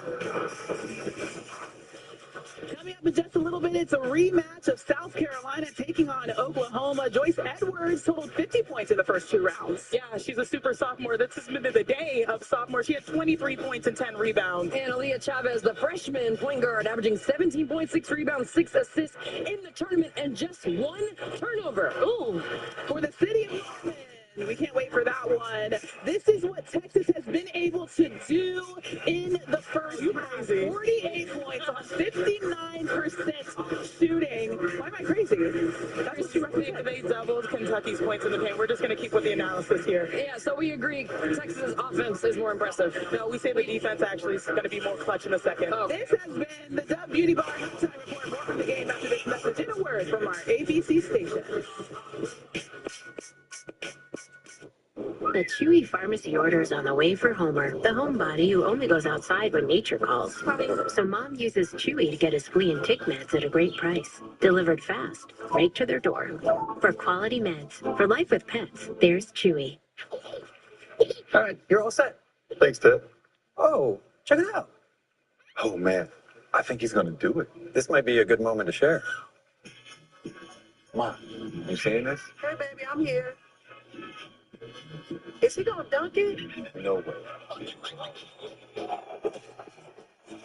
Coming up in just a little bit, it's a rematch of South Carolina taking on Oklahoma. Joyce Edwards totaled 50 points in the first 2 rounds. Yeah, she's a super sophomore. This has been the day of sophomore. She had 23 points and 10 rebounds. And Aaliyah Chavez, the freshman point guard, averaging 17.6 rebounds, 6 assists in the tournament, and just 1 turnover. Ooh, for the city of Norman. We can't wait for that one. This is what Texas has been able to do in the first half. 48 points on 59% shooting. Why am I crazy? That was too much. They doubled Kentucky's points in the paint. We're just going to keep with the analysis here. Yeah, so we agree Texas's offense is more impressive. No, we say the defense actually is going to be more clutch in a second. Oh. This has been the Dove Beauty Bar halftime report. More from the game after this message in a word from our ABC station. The Chewy Pharmacy order is on the way for Homer, the homebody who only goes outside when nature calls. So Mom uses Chewy to get his flea and tick meds at a great price. Delivered fast, right to their door. For quality meds, for life with pets, there's Chewy. All right, you're all set. Thanks, Ted. Oh, check it out. Oh, man. I think he's going to do it. This might be a good moment to share. Mom, you seeing this? Hey, baby, I'm here. Is he gonna dunk it? No way.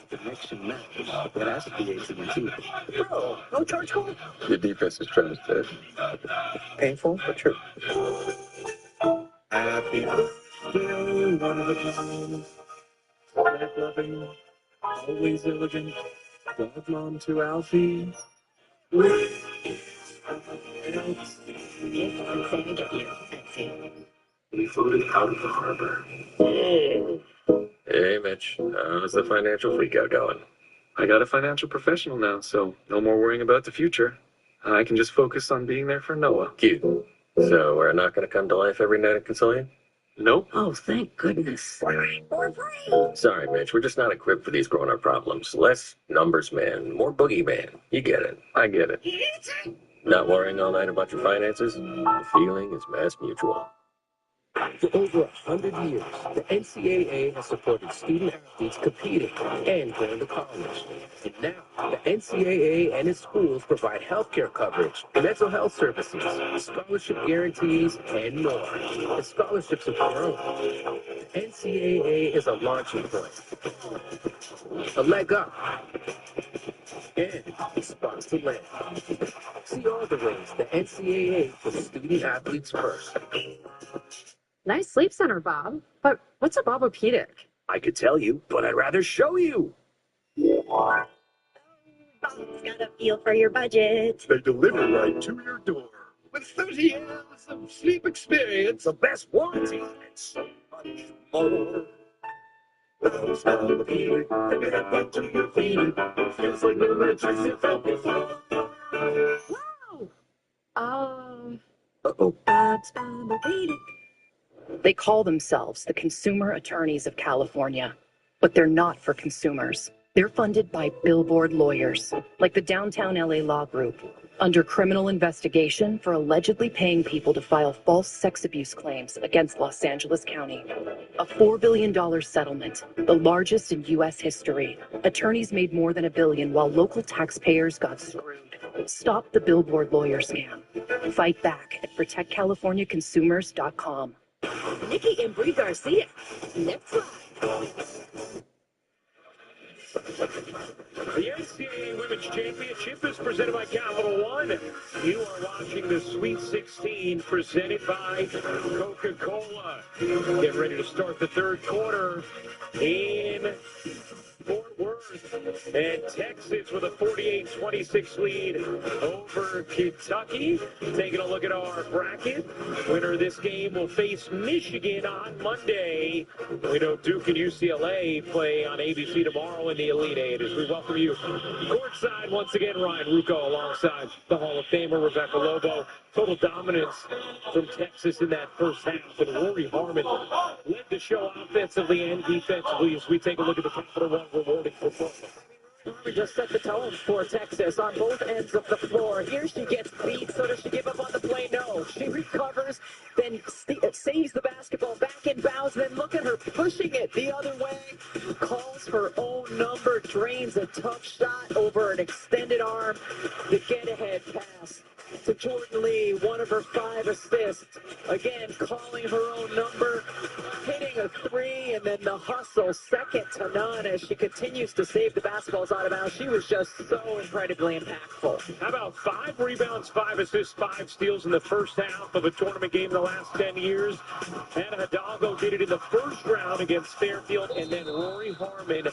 Connection matters. That has to be AT&T. Bro, no charge call? Your defense is trash, Ted. Painful, but true. Happy birthday, one of the times. Life loving, always elegant. Dog mom to Alfie. We floated out of the harbor. Hey, Mitch. How's the financial freakout going? I got a financial professional now, so no more worrying about the future. I can just focus on being there for Noah. Cute. So we're not going to come to life every night and console you? Nope. Oh, thank goodness. Sorry, Mitch. We're just not equipped for these grown-up problems. Less numbers man, more boogeyman. You get it. I get it. Not worrying all night about your finances? The feeling is Mass Mutual. For over 100 years, the NCAA has supported student athletes competing and going to college. And now, the NCAA and its schools provide healthcare coverage, mental health services, scholarship guarantees, and more. And scholarships of your own. The NCAA is a launching point, a leg up, and spots to land. See all the ways the NCAA puts student athletes first. Nice sleep center, Bob. But what's a Bobopedic? I could tell you, but I'd rather show you. Bob's got a feel for your budget. They deliver right to your door. With 30 years of sleep experience, the best warranty, and so much more. Bob's Bobopedic, they get it right to your feet. It feels like no mattress you've felt before. Wow. Uh-oh. Bob's Bobopedic. They call themselves the Consumer Attorneys of California, but they're not for consumers. They're funded by billboard lawyers, like the Downtown LA Law Group, under criminal investigation for allegedly paying people to file false sex abuse claims against Los Angeles County. A $4 billion settlement, the largest in U.S. history. Attorneys made more than $1 billion while local taxpayers got screwed. Stop the billboard lawyer scam. Fight back at protectcaliforniaconsumers.com. Nikki and Brie Garcia. Next slide. The NCAA Women's Championship is presented by Capital One. You are watching the Sweet 16 presented by Coca-Cola. Get ready to start the third quarter in Fort Worth. And Texas with a 48-26 lead over Kentucky. Taking a look at our bracket. Winner of this game will face Michigan on Monday. We know Duke and UCLA play on ABC tomorrow in the Elite Eight. As we welcome you courtside once again, Ryan Ruocco alongside the Hall of Famer Rebecca Lobo. Total dominance from Texas in that first half. And Rory Harmon led the show offensively and defensively as we take a look at the Capital One rewarding performance. Harmon just set the tone for Texas on both ends of the floor. Here she gets beat, so does she give up on the play? No. dribble. She recovers, then saves the basketball back in bounds. Then look at her pushing it the other way. Calls her own number, drains a tough shot over an extended arm. The get-ahead pass to Jordan Lee, one of her 5 assists. Again, calling her own number, hitting a 3, and then the hustle, second to none as she continues to save the basketballs out of bounds. She was just so incredibly impactful. How about 5 rebounds, 5 assists, 5 steals in the first half of a tournament game in the last 10 years? Anna Hidalgo did it in the first round against Fairfield, and then Rory Harmon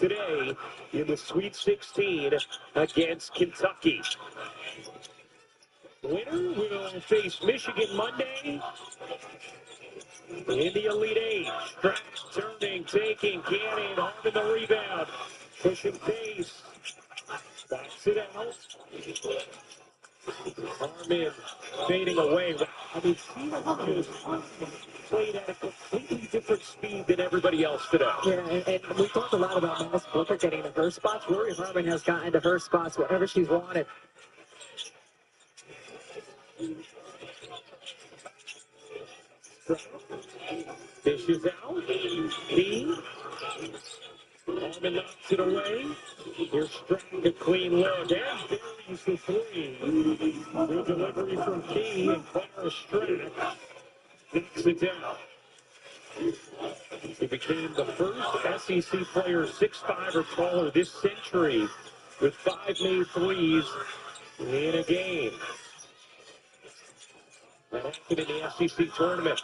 today in the Sweet 16 against Kentucky. Winner will face Michigan Monday in the Elite Eight. Strack turning, taking, canning, Harmon the rebound. Pushing pace. Backs it out. Harmon fading away. I mean, she just played at a completely different speed than everybody else today. Yeah, and we talked a lot about Madison Booker getting to her spots. Rory Harmon has gotten to her spots wherever she's wanted. Dishes out. Key. Harmon knocks it away. Here's Strack, a clean look. And buries the 3. Good delivery from Key, and Clara Strack knocks it down. He became the first SEC player 6'5" or taller this century with 5 made threes in a game. That happened in the SEC tournament.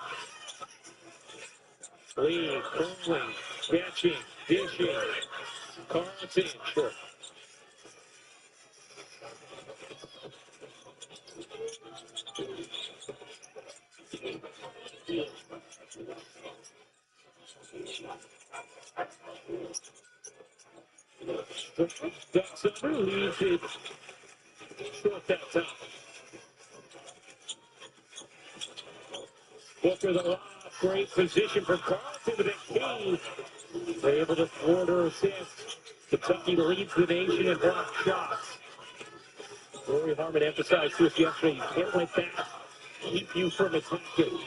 Lee, curling, catching, dishing. Carlton, short. Ducks under, leaves it short that time. Booker the lob, great position for Carlton with a key. They're able to thwart her assist. Kentucky leads the nation in block shots. Rory Harmon emphasized to us yesterday, you can't let that keep you from attacking.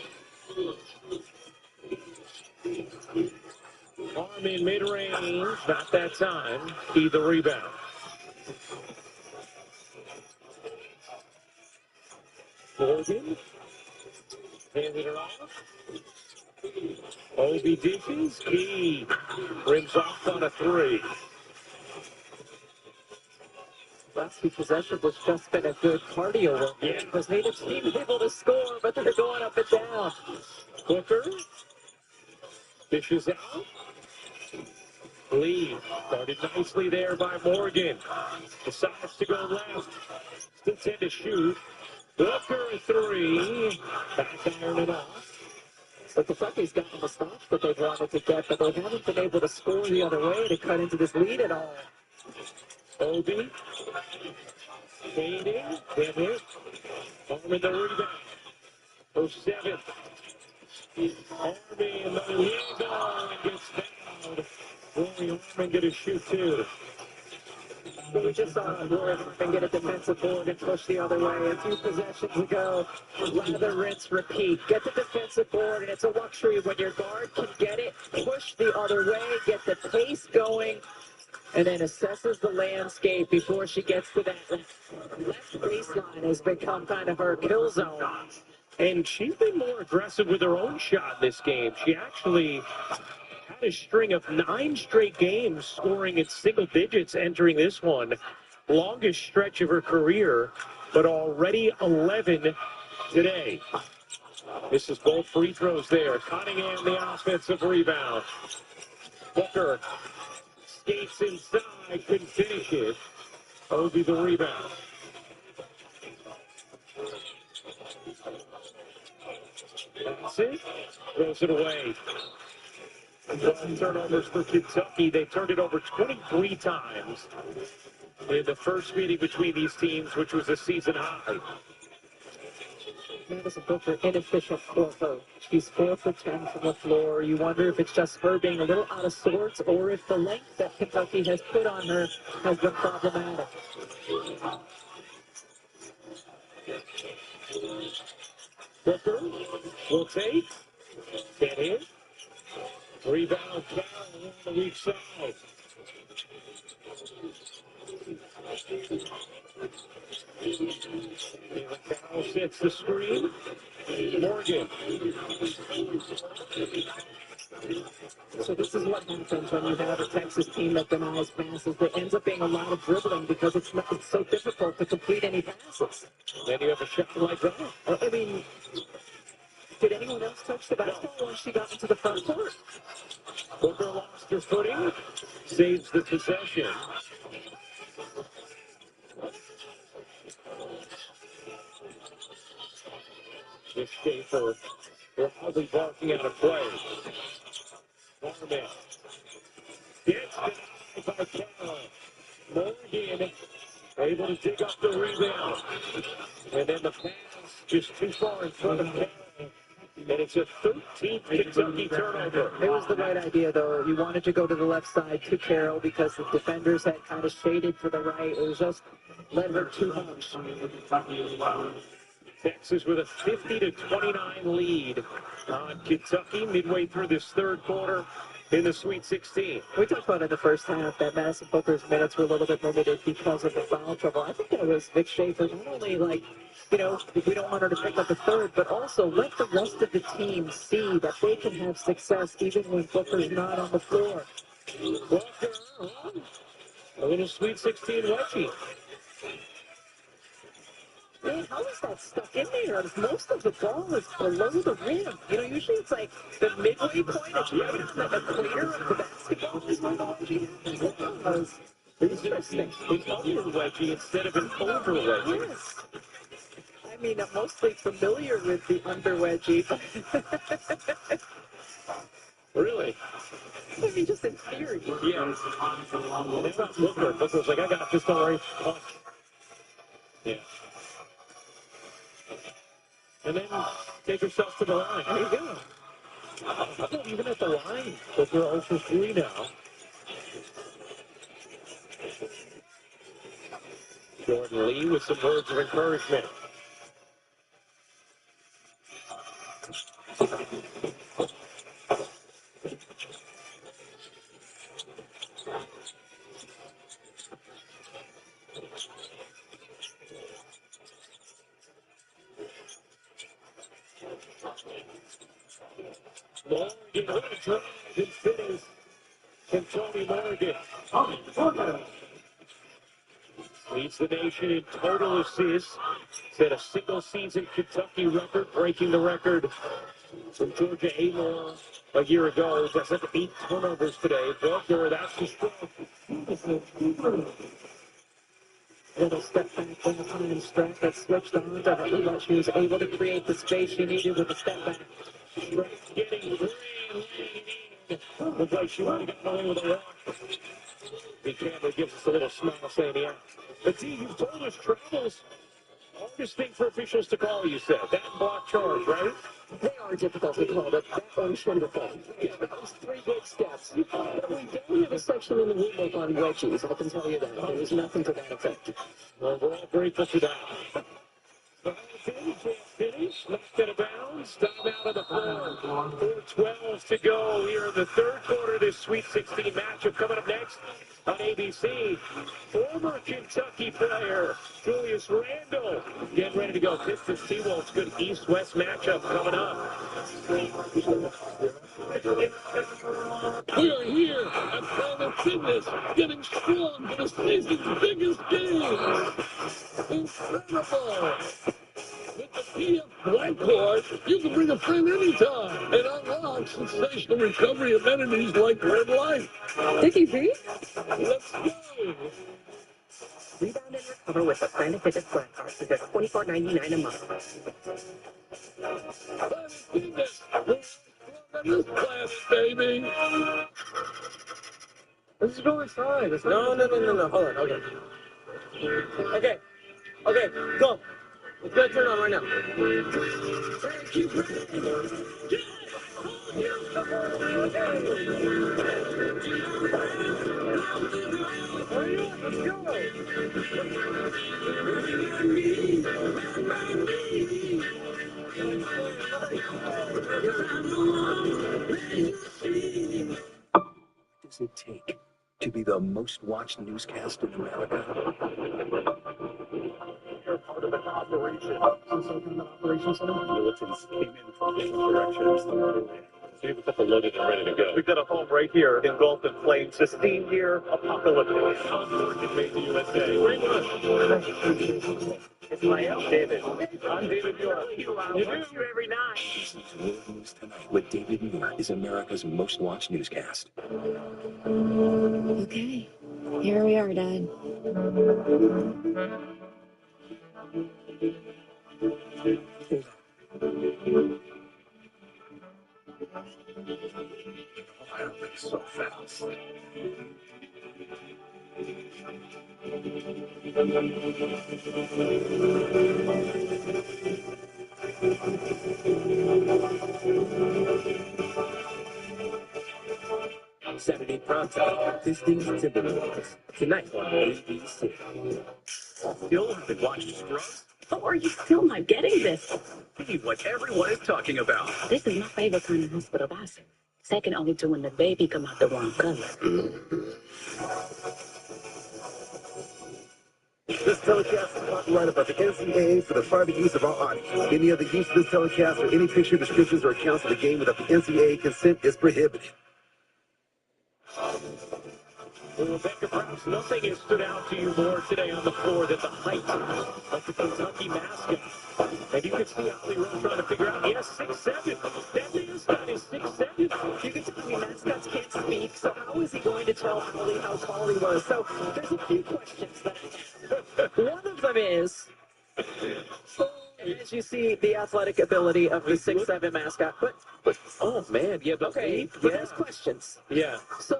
Harmon mid-range, not that time. Key the rebound. Morgan handed it off. Obi dishes. Key rims off on a 3. Last 2 possessions has just been a good cardio work. Yeah. Because neither team able to score, but they're going up and down. Booker dishes out. Lee started nicely there by Morgan. Decides to go left. Still 10 to shoot. Booker a 3. Back iron it off. So Kentucky's gotten the stops that they've wanted to get, but they haven't been able to score the other way to cut into this lead at all. Obi fading. Damn it. Harmon the rebound. For 7. Harmon the window and gets fouled. Rory Harmon going to shoot 2. So we just saw Rory Harmon get a defensive board and push the other way a few possessions ago. Lather, rinse, repeat. Get the defensive board, and it's a luxury when your guard can get it, push the other way, get the pace going, and then assesses the landscape before she gets to that left baseline has become kind of her kill zone. And she's been more aggressive with her own shot in this game. She actually had a string of 9 straight games scoring in single digits entering this one. Longest stretch of her career, but already 11 today. This is both free throws there. Cunningham the offensive rebound. Booker skates inside, couldn't finish it. Obi the rebound. That's it. Throws it away. 12 turnovers for Kentucky. They turned it over 23 times in the first meeting between these teams, which was a season high. Madison Booker, inefficient quarter. She's 4 for 10 from the floor. You wonder if it's just her being a little out of sorts or if the length that Kentucky has put on her has been problematic. Booker will take. Can't hit. Rebound, Carroll on the weak side. Carroll sets the screen. Morgan. So this is what happens when you have a Texas team that denies passes. There ends up being a lot of dribbling because it's so difficult to complete any passes. Then you have a shot like that. I mean, did anyone else touch the basketball once she got into the front court? Booker lost her footing. Saves the possession. This Schaefer loudly barking out a play. Norman gets denied by Carroll. Morgan able to dig up the rebound. And then the pass just too far in front of Carroll. And it's a 13th Kentucky turnover. It was the right idea, though. You wanted to go to the left side to Carroll because the defenders had kind of shaded to the right. It was just led her too much. Texas with a 50-29 lead on Kentucky midway through this third quarter in the Sweet 16. We talked about in the first half that Madison Booker's minutes were a little bit limited because of the foul trouble. I think that was Vic Schaefer not only we don't want her to pick up a third, but also let the rest of the team see that they can have success even when Booker's not on the floor. Walker, a little Sweet 16 wedgie. Man, how is that stuck in there? Most of the ball is below the rim. Usually it's like the midway point. It's right on the equator of the basketball is where the wedgie happens. Interesting. An under wedgie instead of an over wedgie. Yes. I mean, I'm mostly familiar with the under wedgie. Really? I mean, just in theory. Yeah. And it's not Booker. Booker's like, I got this, don't worry. Yeah. And then take yourself to the line. There you go. How about even at the line? Booker 0 for 3 now. Jordan Lee with some words of encouragement. Morgan with a drive and finish from Tony Morgan. Leads the nation in total assists. Set a single-season Kentucky record, breaking the record from Georgia Amoore a year ago. Does have 8 turnovers today. Booker, that's the stroke. Little step back when the time stretch that switched on to her, but she was able to create the space she needed with a step back. Straight getting free and laying in. Looks like she might have gotten away with a walk. The camera gives us a little smile saying, yeah. But see, you've told us travels. Hardest thing for officials to call, you said. That block charge, right? They are difficult to call, but that one's wonderful. Yeah, those 3 big steps. We don't have a section in the rule book on wedgies, I can tell you that. There was nothing to that effect. Well, we're all grateful for that. Finish, left out of bounds, time out of the floor. 4:12 to go here in the third quarter of this Sweet 16 matchup. Coming up next on ABC, former Kentucky player Julius Randle getting ready to go. Pistons T-Wolves, good East-West matchup coming up. We are here at Planet Fitness, getting strong for the season's biggest games. Incredible! With the PF Black Card, you can bring a friend anytime and unlock sensational recovery amenities like Red Light. Dickie V? Let's go! Rebound and recover with the Planet Fitness Black Card for just $24.99 a month. Planet Fitness! We're strong on this planet, baby! This is going fine. No. Hold on. Okay, go. It's gonna turn on right now. Let's go. Does it take to be the most watched newscast in America? You're part of an operation. Operation Center? Militants came in from different directions. We have a couple loaded and ready to go. We've got a home right here, engulfed in flames. This theme here, apocalyptic. Onward, made the USA. Very much. It's my David. I'm David Muir. You do every night. World News Tonight with David Muir is America's most watched newscast. Okay, here we are, Dad. So fast. Saturday prime time, Pistons Timberwolves. Tonight on ABC. Still haven't watched Scrubs? How are you still not getting this? Be what everyone is talking about. This is my favorite kind of hospital bathroom. Second only to when the baby come out the wrong color. This telecast is copyrighted by the NCAA for the private use of our audience. Any other use of this telecast or any picture, descriptions, or accounts of the game without the NCAA consent is prohibited. Well, Rebecca, perhaps nothing has stood out to you more today on the floor than the height of the Kentucky mascot. And you can see Ollie Rowe trying to figure out, he has 6'7". That mascot is 6'7". You can tell me mascots can't speak, so how is he going to tell Ollie how tall he was? So there's a few questions that I have. One of them is, as you see, the athletic ability of the 6'7" mascot. But oh man, yeah, but okay, yeah. but there's questions. Yeah. So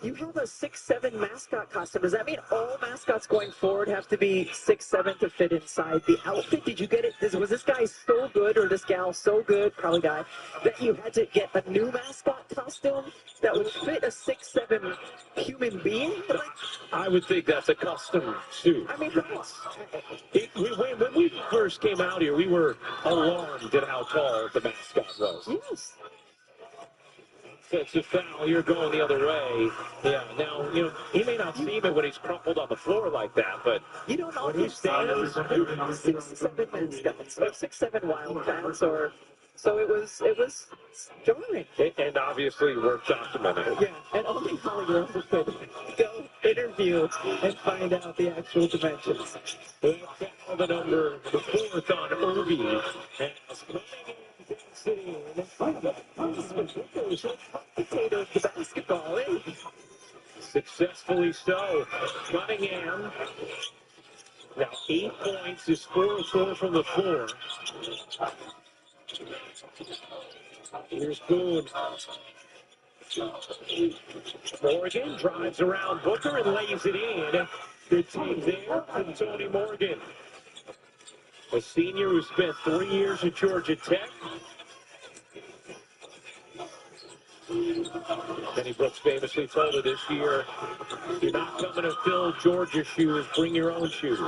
you have a 6'7" mascot costume. Does that mean all mascots going forward have to be 6'7" to fit inside the outfit? Did you get it? Was this guy so good, or this gal so good, probably guy, that you had to get a new mascot costume that would fit a 6'7" human being? I would think that's a custom suit. I mean, when we first came out here, we were alarmed at how tall the mascot was. Yes. It's a foul. You're going the other way. Yeah. Now, he may not seem it when he's crumpled on the floor like that, but you don't know when he stands. 6'7" mascots, or 6'7" Wildcats, or so it was jarring. And obviously worth documenting. Yeah, and only Holly Rose could go interview and find out the actual dimensions. Well, the number, the fourth on Irby. Potato to basketball, eh? Successfully so. Cunningham. Now 8 points, is 4 of 4 from the floor. Here's Boone. Morgan drives around Booker and lays it in. Good take there from Tony Morgan. A senior who spent 3 years at Georgia Tech. Benny Brooks famously told her this year, you're not coming to fill Georgia's shoes, bring your own shoes.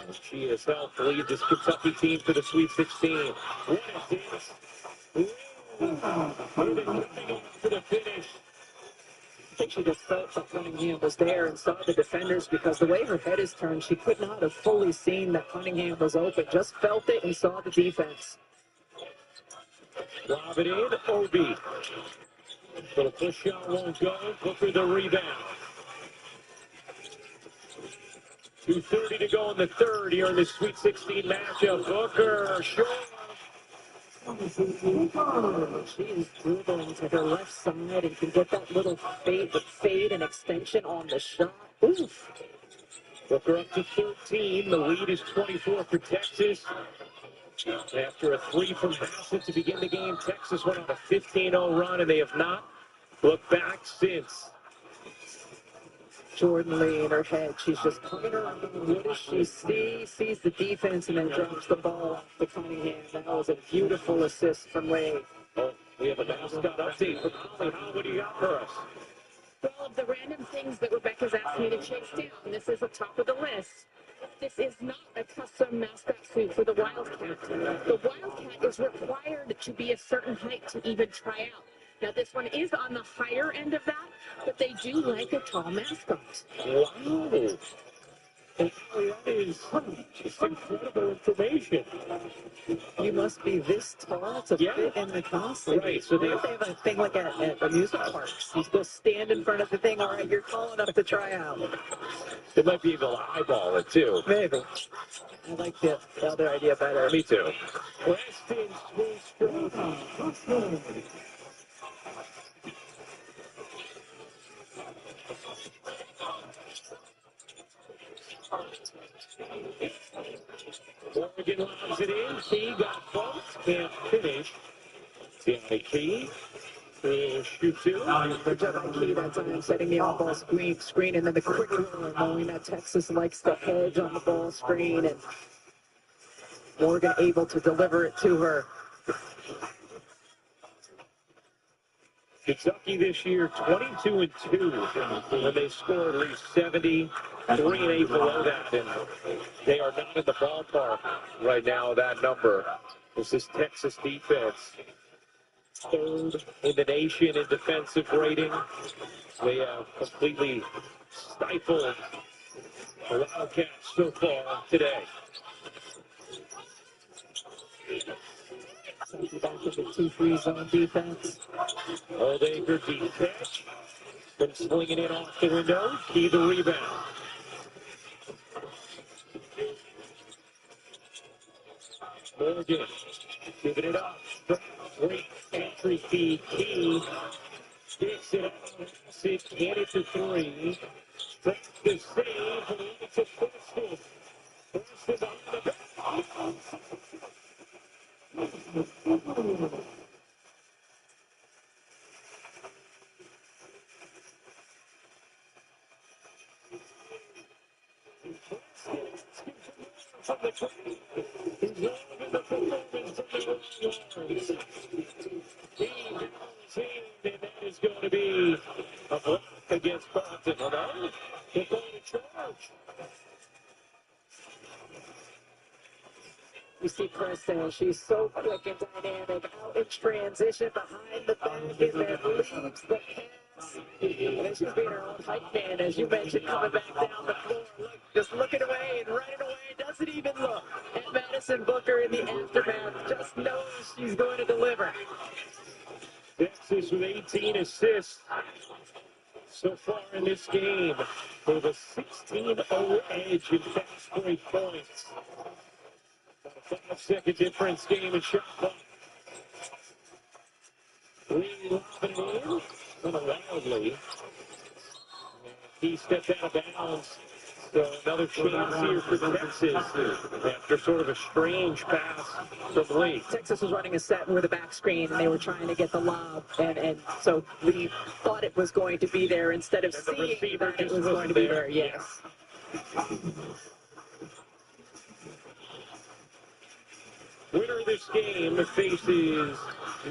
And she has helped lead this Kentucky team to the Sweet 16. What a dance. To the finish. I think she just felt that Cunningham was there and saw the defenders, because the way her head is turned, she could not have fully seen that Cunningham was open. Just felt it and saw the defense. Lob it in, Obi. Little push shot won't go. Booker the rebound. 2:30 to go in the third here in the Sweet 16 matchup. Booker, short. She is dribbling to her left side and can get that little fade and extension on the shot. Oof. Booker up to 13. The lead is 24 for Texas. After a 3 from Bassett to begin the game, Texas went on a 15-0 run, and they have not looked back since. Jordan Lee in her head, she's just coming around. What does she see? Sees the defense and then drops the ball off to Cunningham. That was a beautiful assist from Lee. Oh, we have a mascot update from Holly. How, what do you got for us? Well, of the random things that Rebecca's asked me to chase down, this is the top of the list. this is not a custom mascot suit for the Wildcat. The Wildcat is required to be a certain height to even try out. Now, this one is on the higher end of that, but they do like a tall mascot. Wow. And that is just incredible information. You must be this tall to fit in the costume. Right, so they have a thing like at amusement parks. You still stand in front of the thing, all right, you're tall enough to try out. They might be able to eyeball it, too. Maybe. I like the other idea better. Me too. Preston Smith. Morgan lobs it in. Key got both. Can't finish. Tiana Key. Shoot two. Good job by Key that time, setting the on-ball screen, and then the quick roller, knowing that Texas likes to hedge on the ball screen, and Morgan able to deliver it to her. Kentucky this year, 22-2, when they score at least 70, 3-8 below that, and they are not in the ballpark right now. That number. This is Texas defense, third in the nation in defensive rating. They have completely stifled the Wildcats so far today. Back into 2-3 zone defense. Oldacre deep catch. Been slinging it off the window. Key the rebound. Morgan giving it up. Great entry feed. Key sticks it out. Six, get it to three. Strikes the save. And it's a Preston. Preston on the back. From the track, he's loving the performance of the Warriors. He has in, and that is going to be a block against Boston. Hello? They're going to charge. You see Preston, she's so quick and dynamic, out in transition, behind the back, and then leaves the pass. And then she's being her own hype man, as you mentioned, coming back down the floor. Look, just looking away and running away, doesn't even look at Madison Booker in the aftermath, just knows she's going to deliver. Texas with 18 assists so far in this game. They have a 16-0 edge in fast break points. About a 5-second difference game in shot clock. Lee lobbing it in, kind of wildly. He stepped out of bounds. So another chance here for Texas after sort of a strange pass from Lee. Texas was running a set with a back screen, and they were trying to get the lob, and so Lee thought it was going to be there instead of seeing that it was going to be there. Yes. Winner of this game faces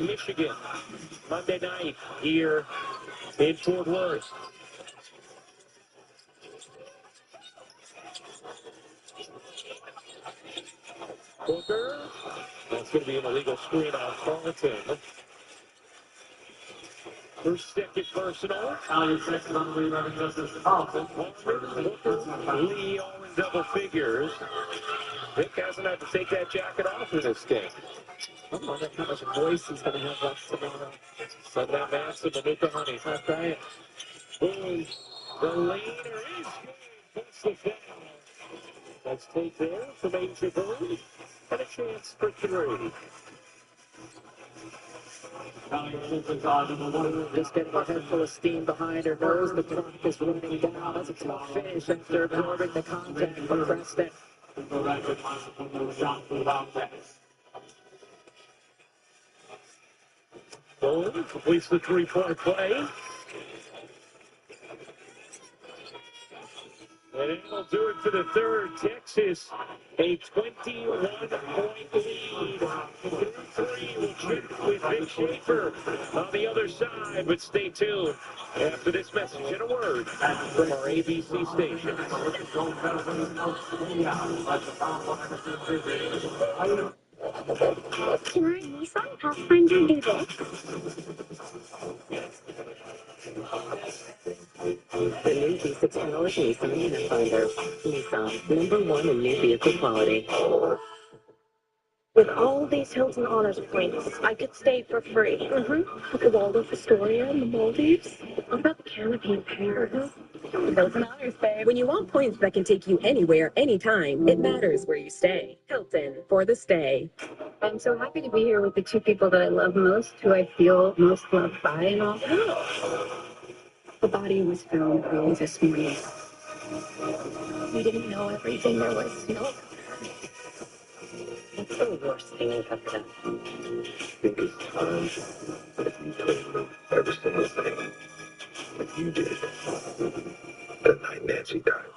Michigan Monday night here in Fort Worth. Booker. That's going to be an illegal screen on Carlton. First, second personal. Second on the rebounding justice Carlton. Lee all in double figures. Vic hasn't had to take that jacket off in this game. I wonder how much voice he's going to have left tomorrow. Send that man to Manuka Honey. That's right. Boom. The leader is good. That's the foul. Let's take there from Asia Boone. And a chance for three. Just getting a head full of steam behind her nose. The clock is running down. That's a tough finish after absorbing the contact from Preston. Boone completes the three-point play. And it'll do it for the third. Texas, a 21-point lead. 3 will check with Vic Schaefer on the other side. But stay tuned after this message and a word from our ABC station. Can our Nissan Pathfinder do this? The new V6-powered Nissan Pathfinder. Nissan, #1 in new vehicle quality. With all these Hilton Honors points, I could stay for free. With the Waldorf Astoria and the Maldives. What about the canopy in Paris? Hilton Honors, babe. When you want points that can take you anywhere, anytime, it matters where you stay. Hilton, for the stay. I'm so happy to be here with the two people that I love most, who I feel most loved by and all. The body was found early this morning. We didn't know everything there was to know. What's the worst thing you've ever done? I think it's time that you told me every single thing that you did the night Nancy died.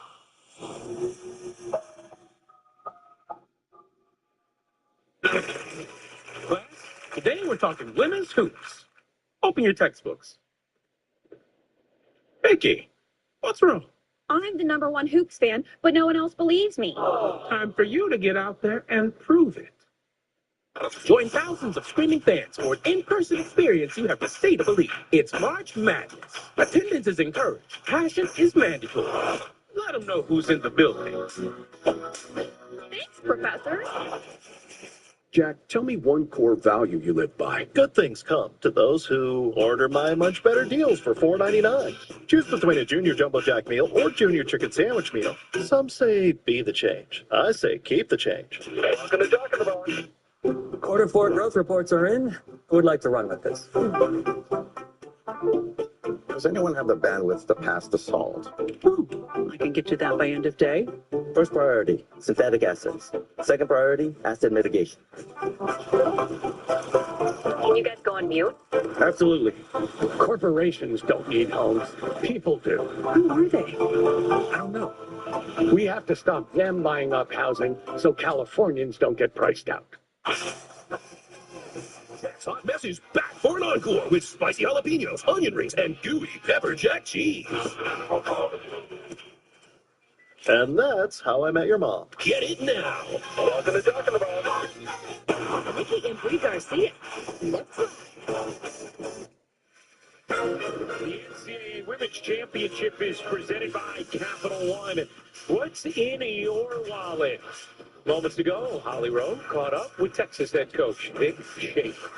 Class, today we're talking women's hoops. Open your textbooks. Vicky, what's wrong? I'm the #1 hoops fan, but no one else believes me. Time for you to get out there and prove it. Join thousands of screaming fans for an in-person experience you have to say to believe. It's March Madness. Attendance is encouraged. Passion is mandatory. Let them know who's in the building. Thanks, Professor. Jack, tell me one core value you live by. Good things come to those who order my much better deals for $4.99. Choose between a Junior Jumbo Jack meal or Junior Chicken Sandwich meal. Some say be the change. I say keep the change. Welcome to Talking About. Q4 growth reports are in. Who would like to run with this? Does anyone have the bandwidth to pass the salt? I can get you that by end of day. First priority, synthetic acids. Second priority, acid mitigation. Can you guys go on mute? Absolutely. Corporations don't need homes. People do. Who are they? I don't know. We have to stop them buying up housing so Californians don't get priced out. Jack's Hot Mess is back for an encore with spicy jalapenos, onion rings, and gooey pepper jack cheese. And that's how I met your mom. Get it now. Welcome to Talking About. Nikki and Brie Garcia. Let's go. The NCAA Women's Championship is presented by Capital One. What's in your wallet? Moments ago, Holly Rowe caught up with Texas head coach Vic Schaefer.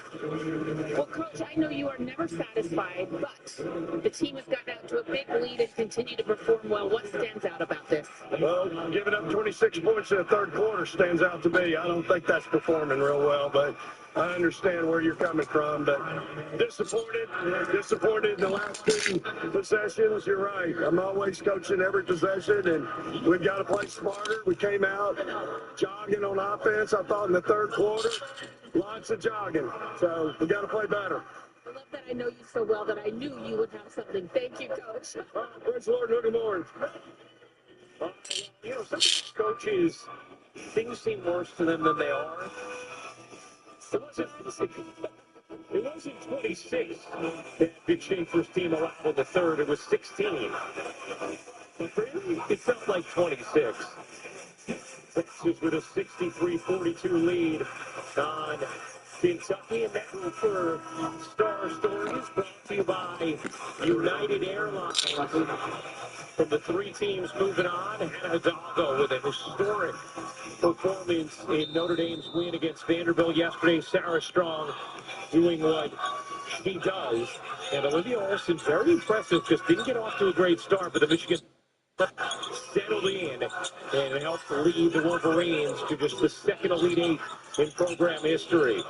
Well, Coach, I know you are never satisfied, but the team has gotten out to a big lead and continue to perform well. What stands out about this? Well, giving up 26 points in the third quarter stands out to me. I don't think that's performing real well, but I understand where you're coming from. But disappointed in the last 2 possessions. You're right. I'm always coaching every possession, and we've got to play smarter. We came out jogging on offense, I thought, in the third quarter. Lots of jogging. So we got to play better. I love that I know you so well that I knew you would have something. Thank you, Coach. Praise the Lord, looking forward. You know, some coaches, things seem worse to them than they are. It wasn't 26 that Vic Schaefer's team allowed in the third. It was 16. But for him, it felt like 26. Texas with a 63-42 lead on Kentucky. And that for Star Stories brought to you by United Airlines. From the 3 teams moving on, Hannah Hidalgo with a historic performance in Notre Dame's win against Vanderbilt yesterday. Sarah Strong doing what she does. And Olivia Olson, very impressive, because didn't get off to a great start, but the Michigan settled in and helped lead the Wolverines to just the second Elite Eight in program history.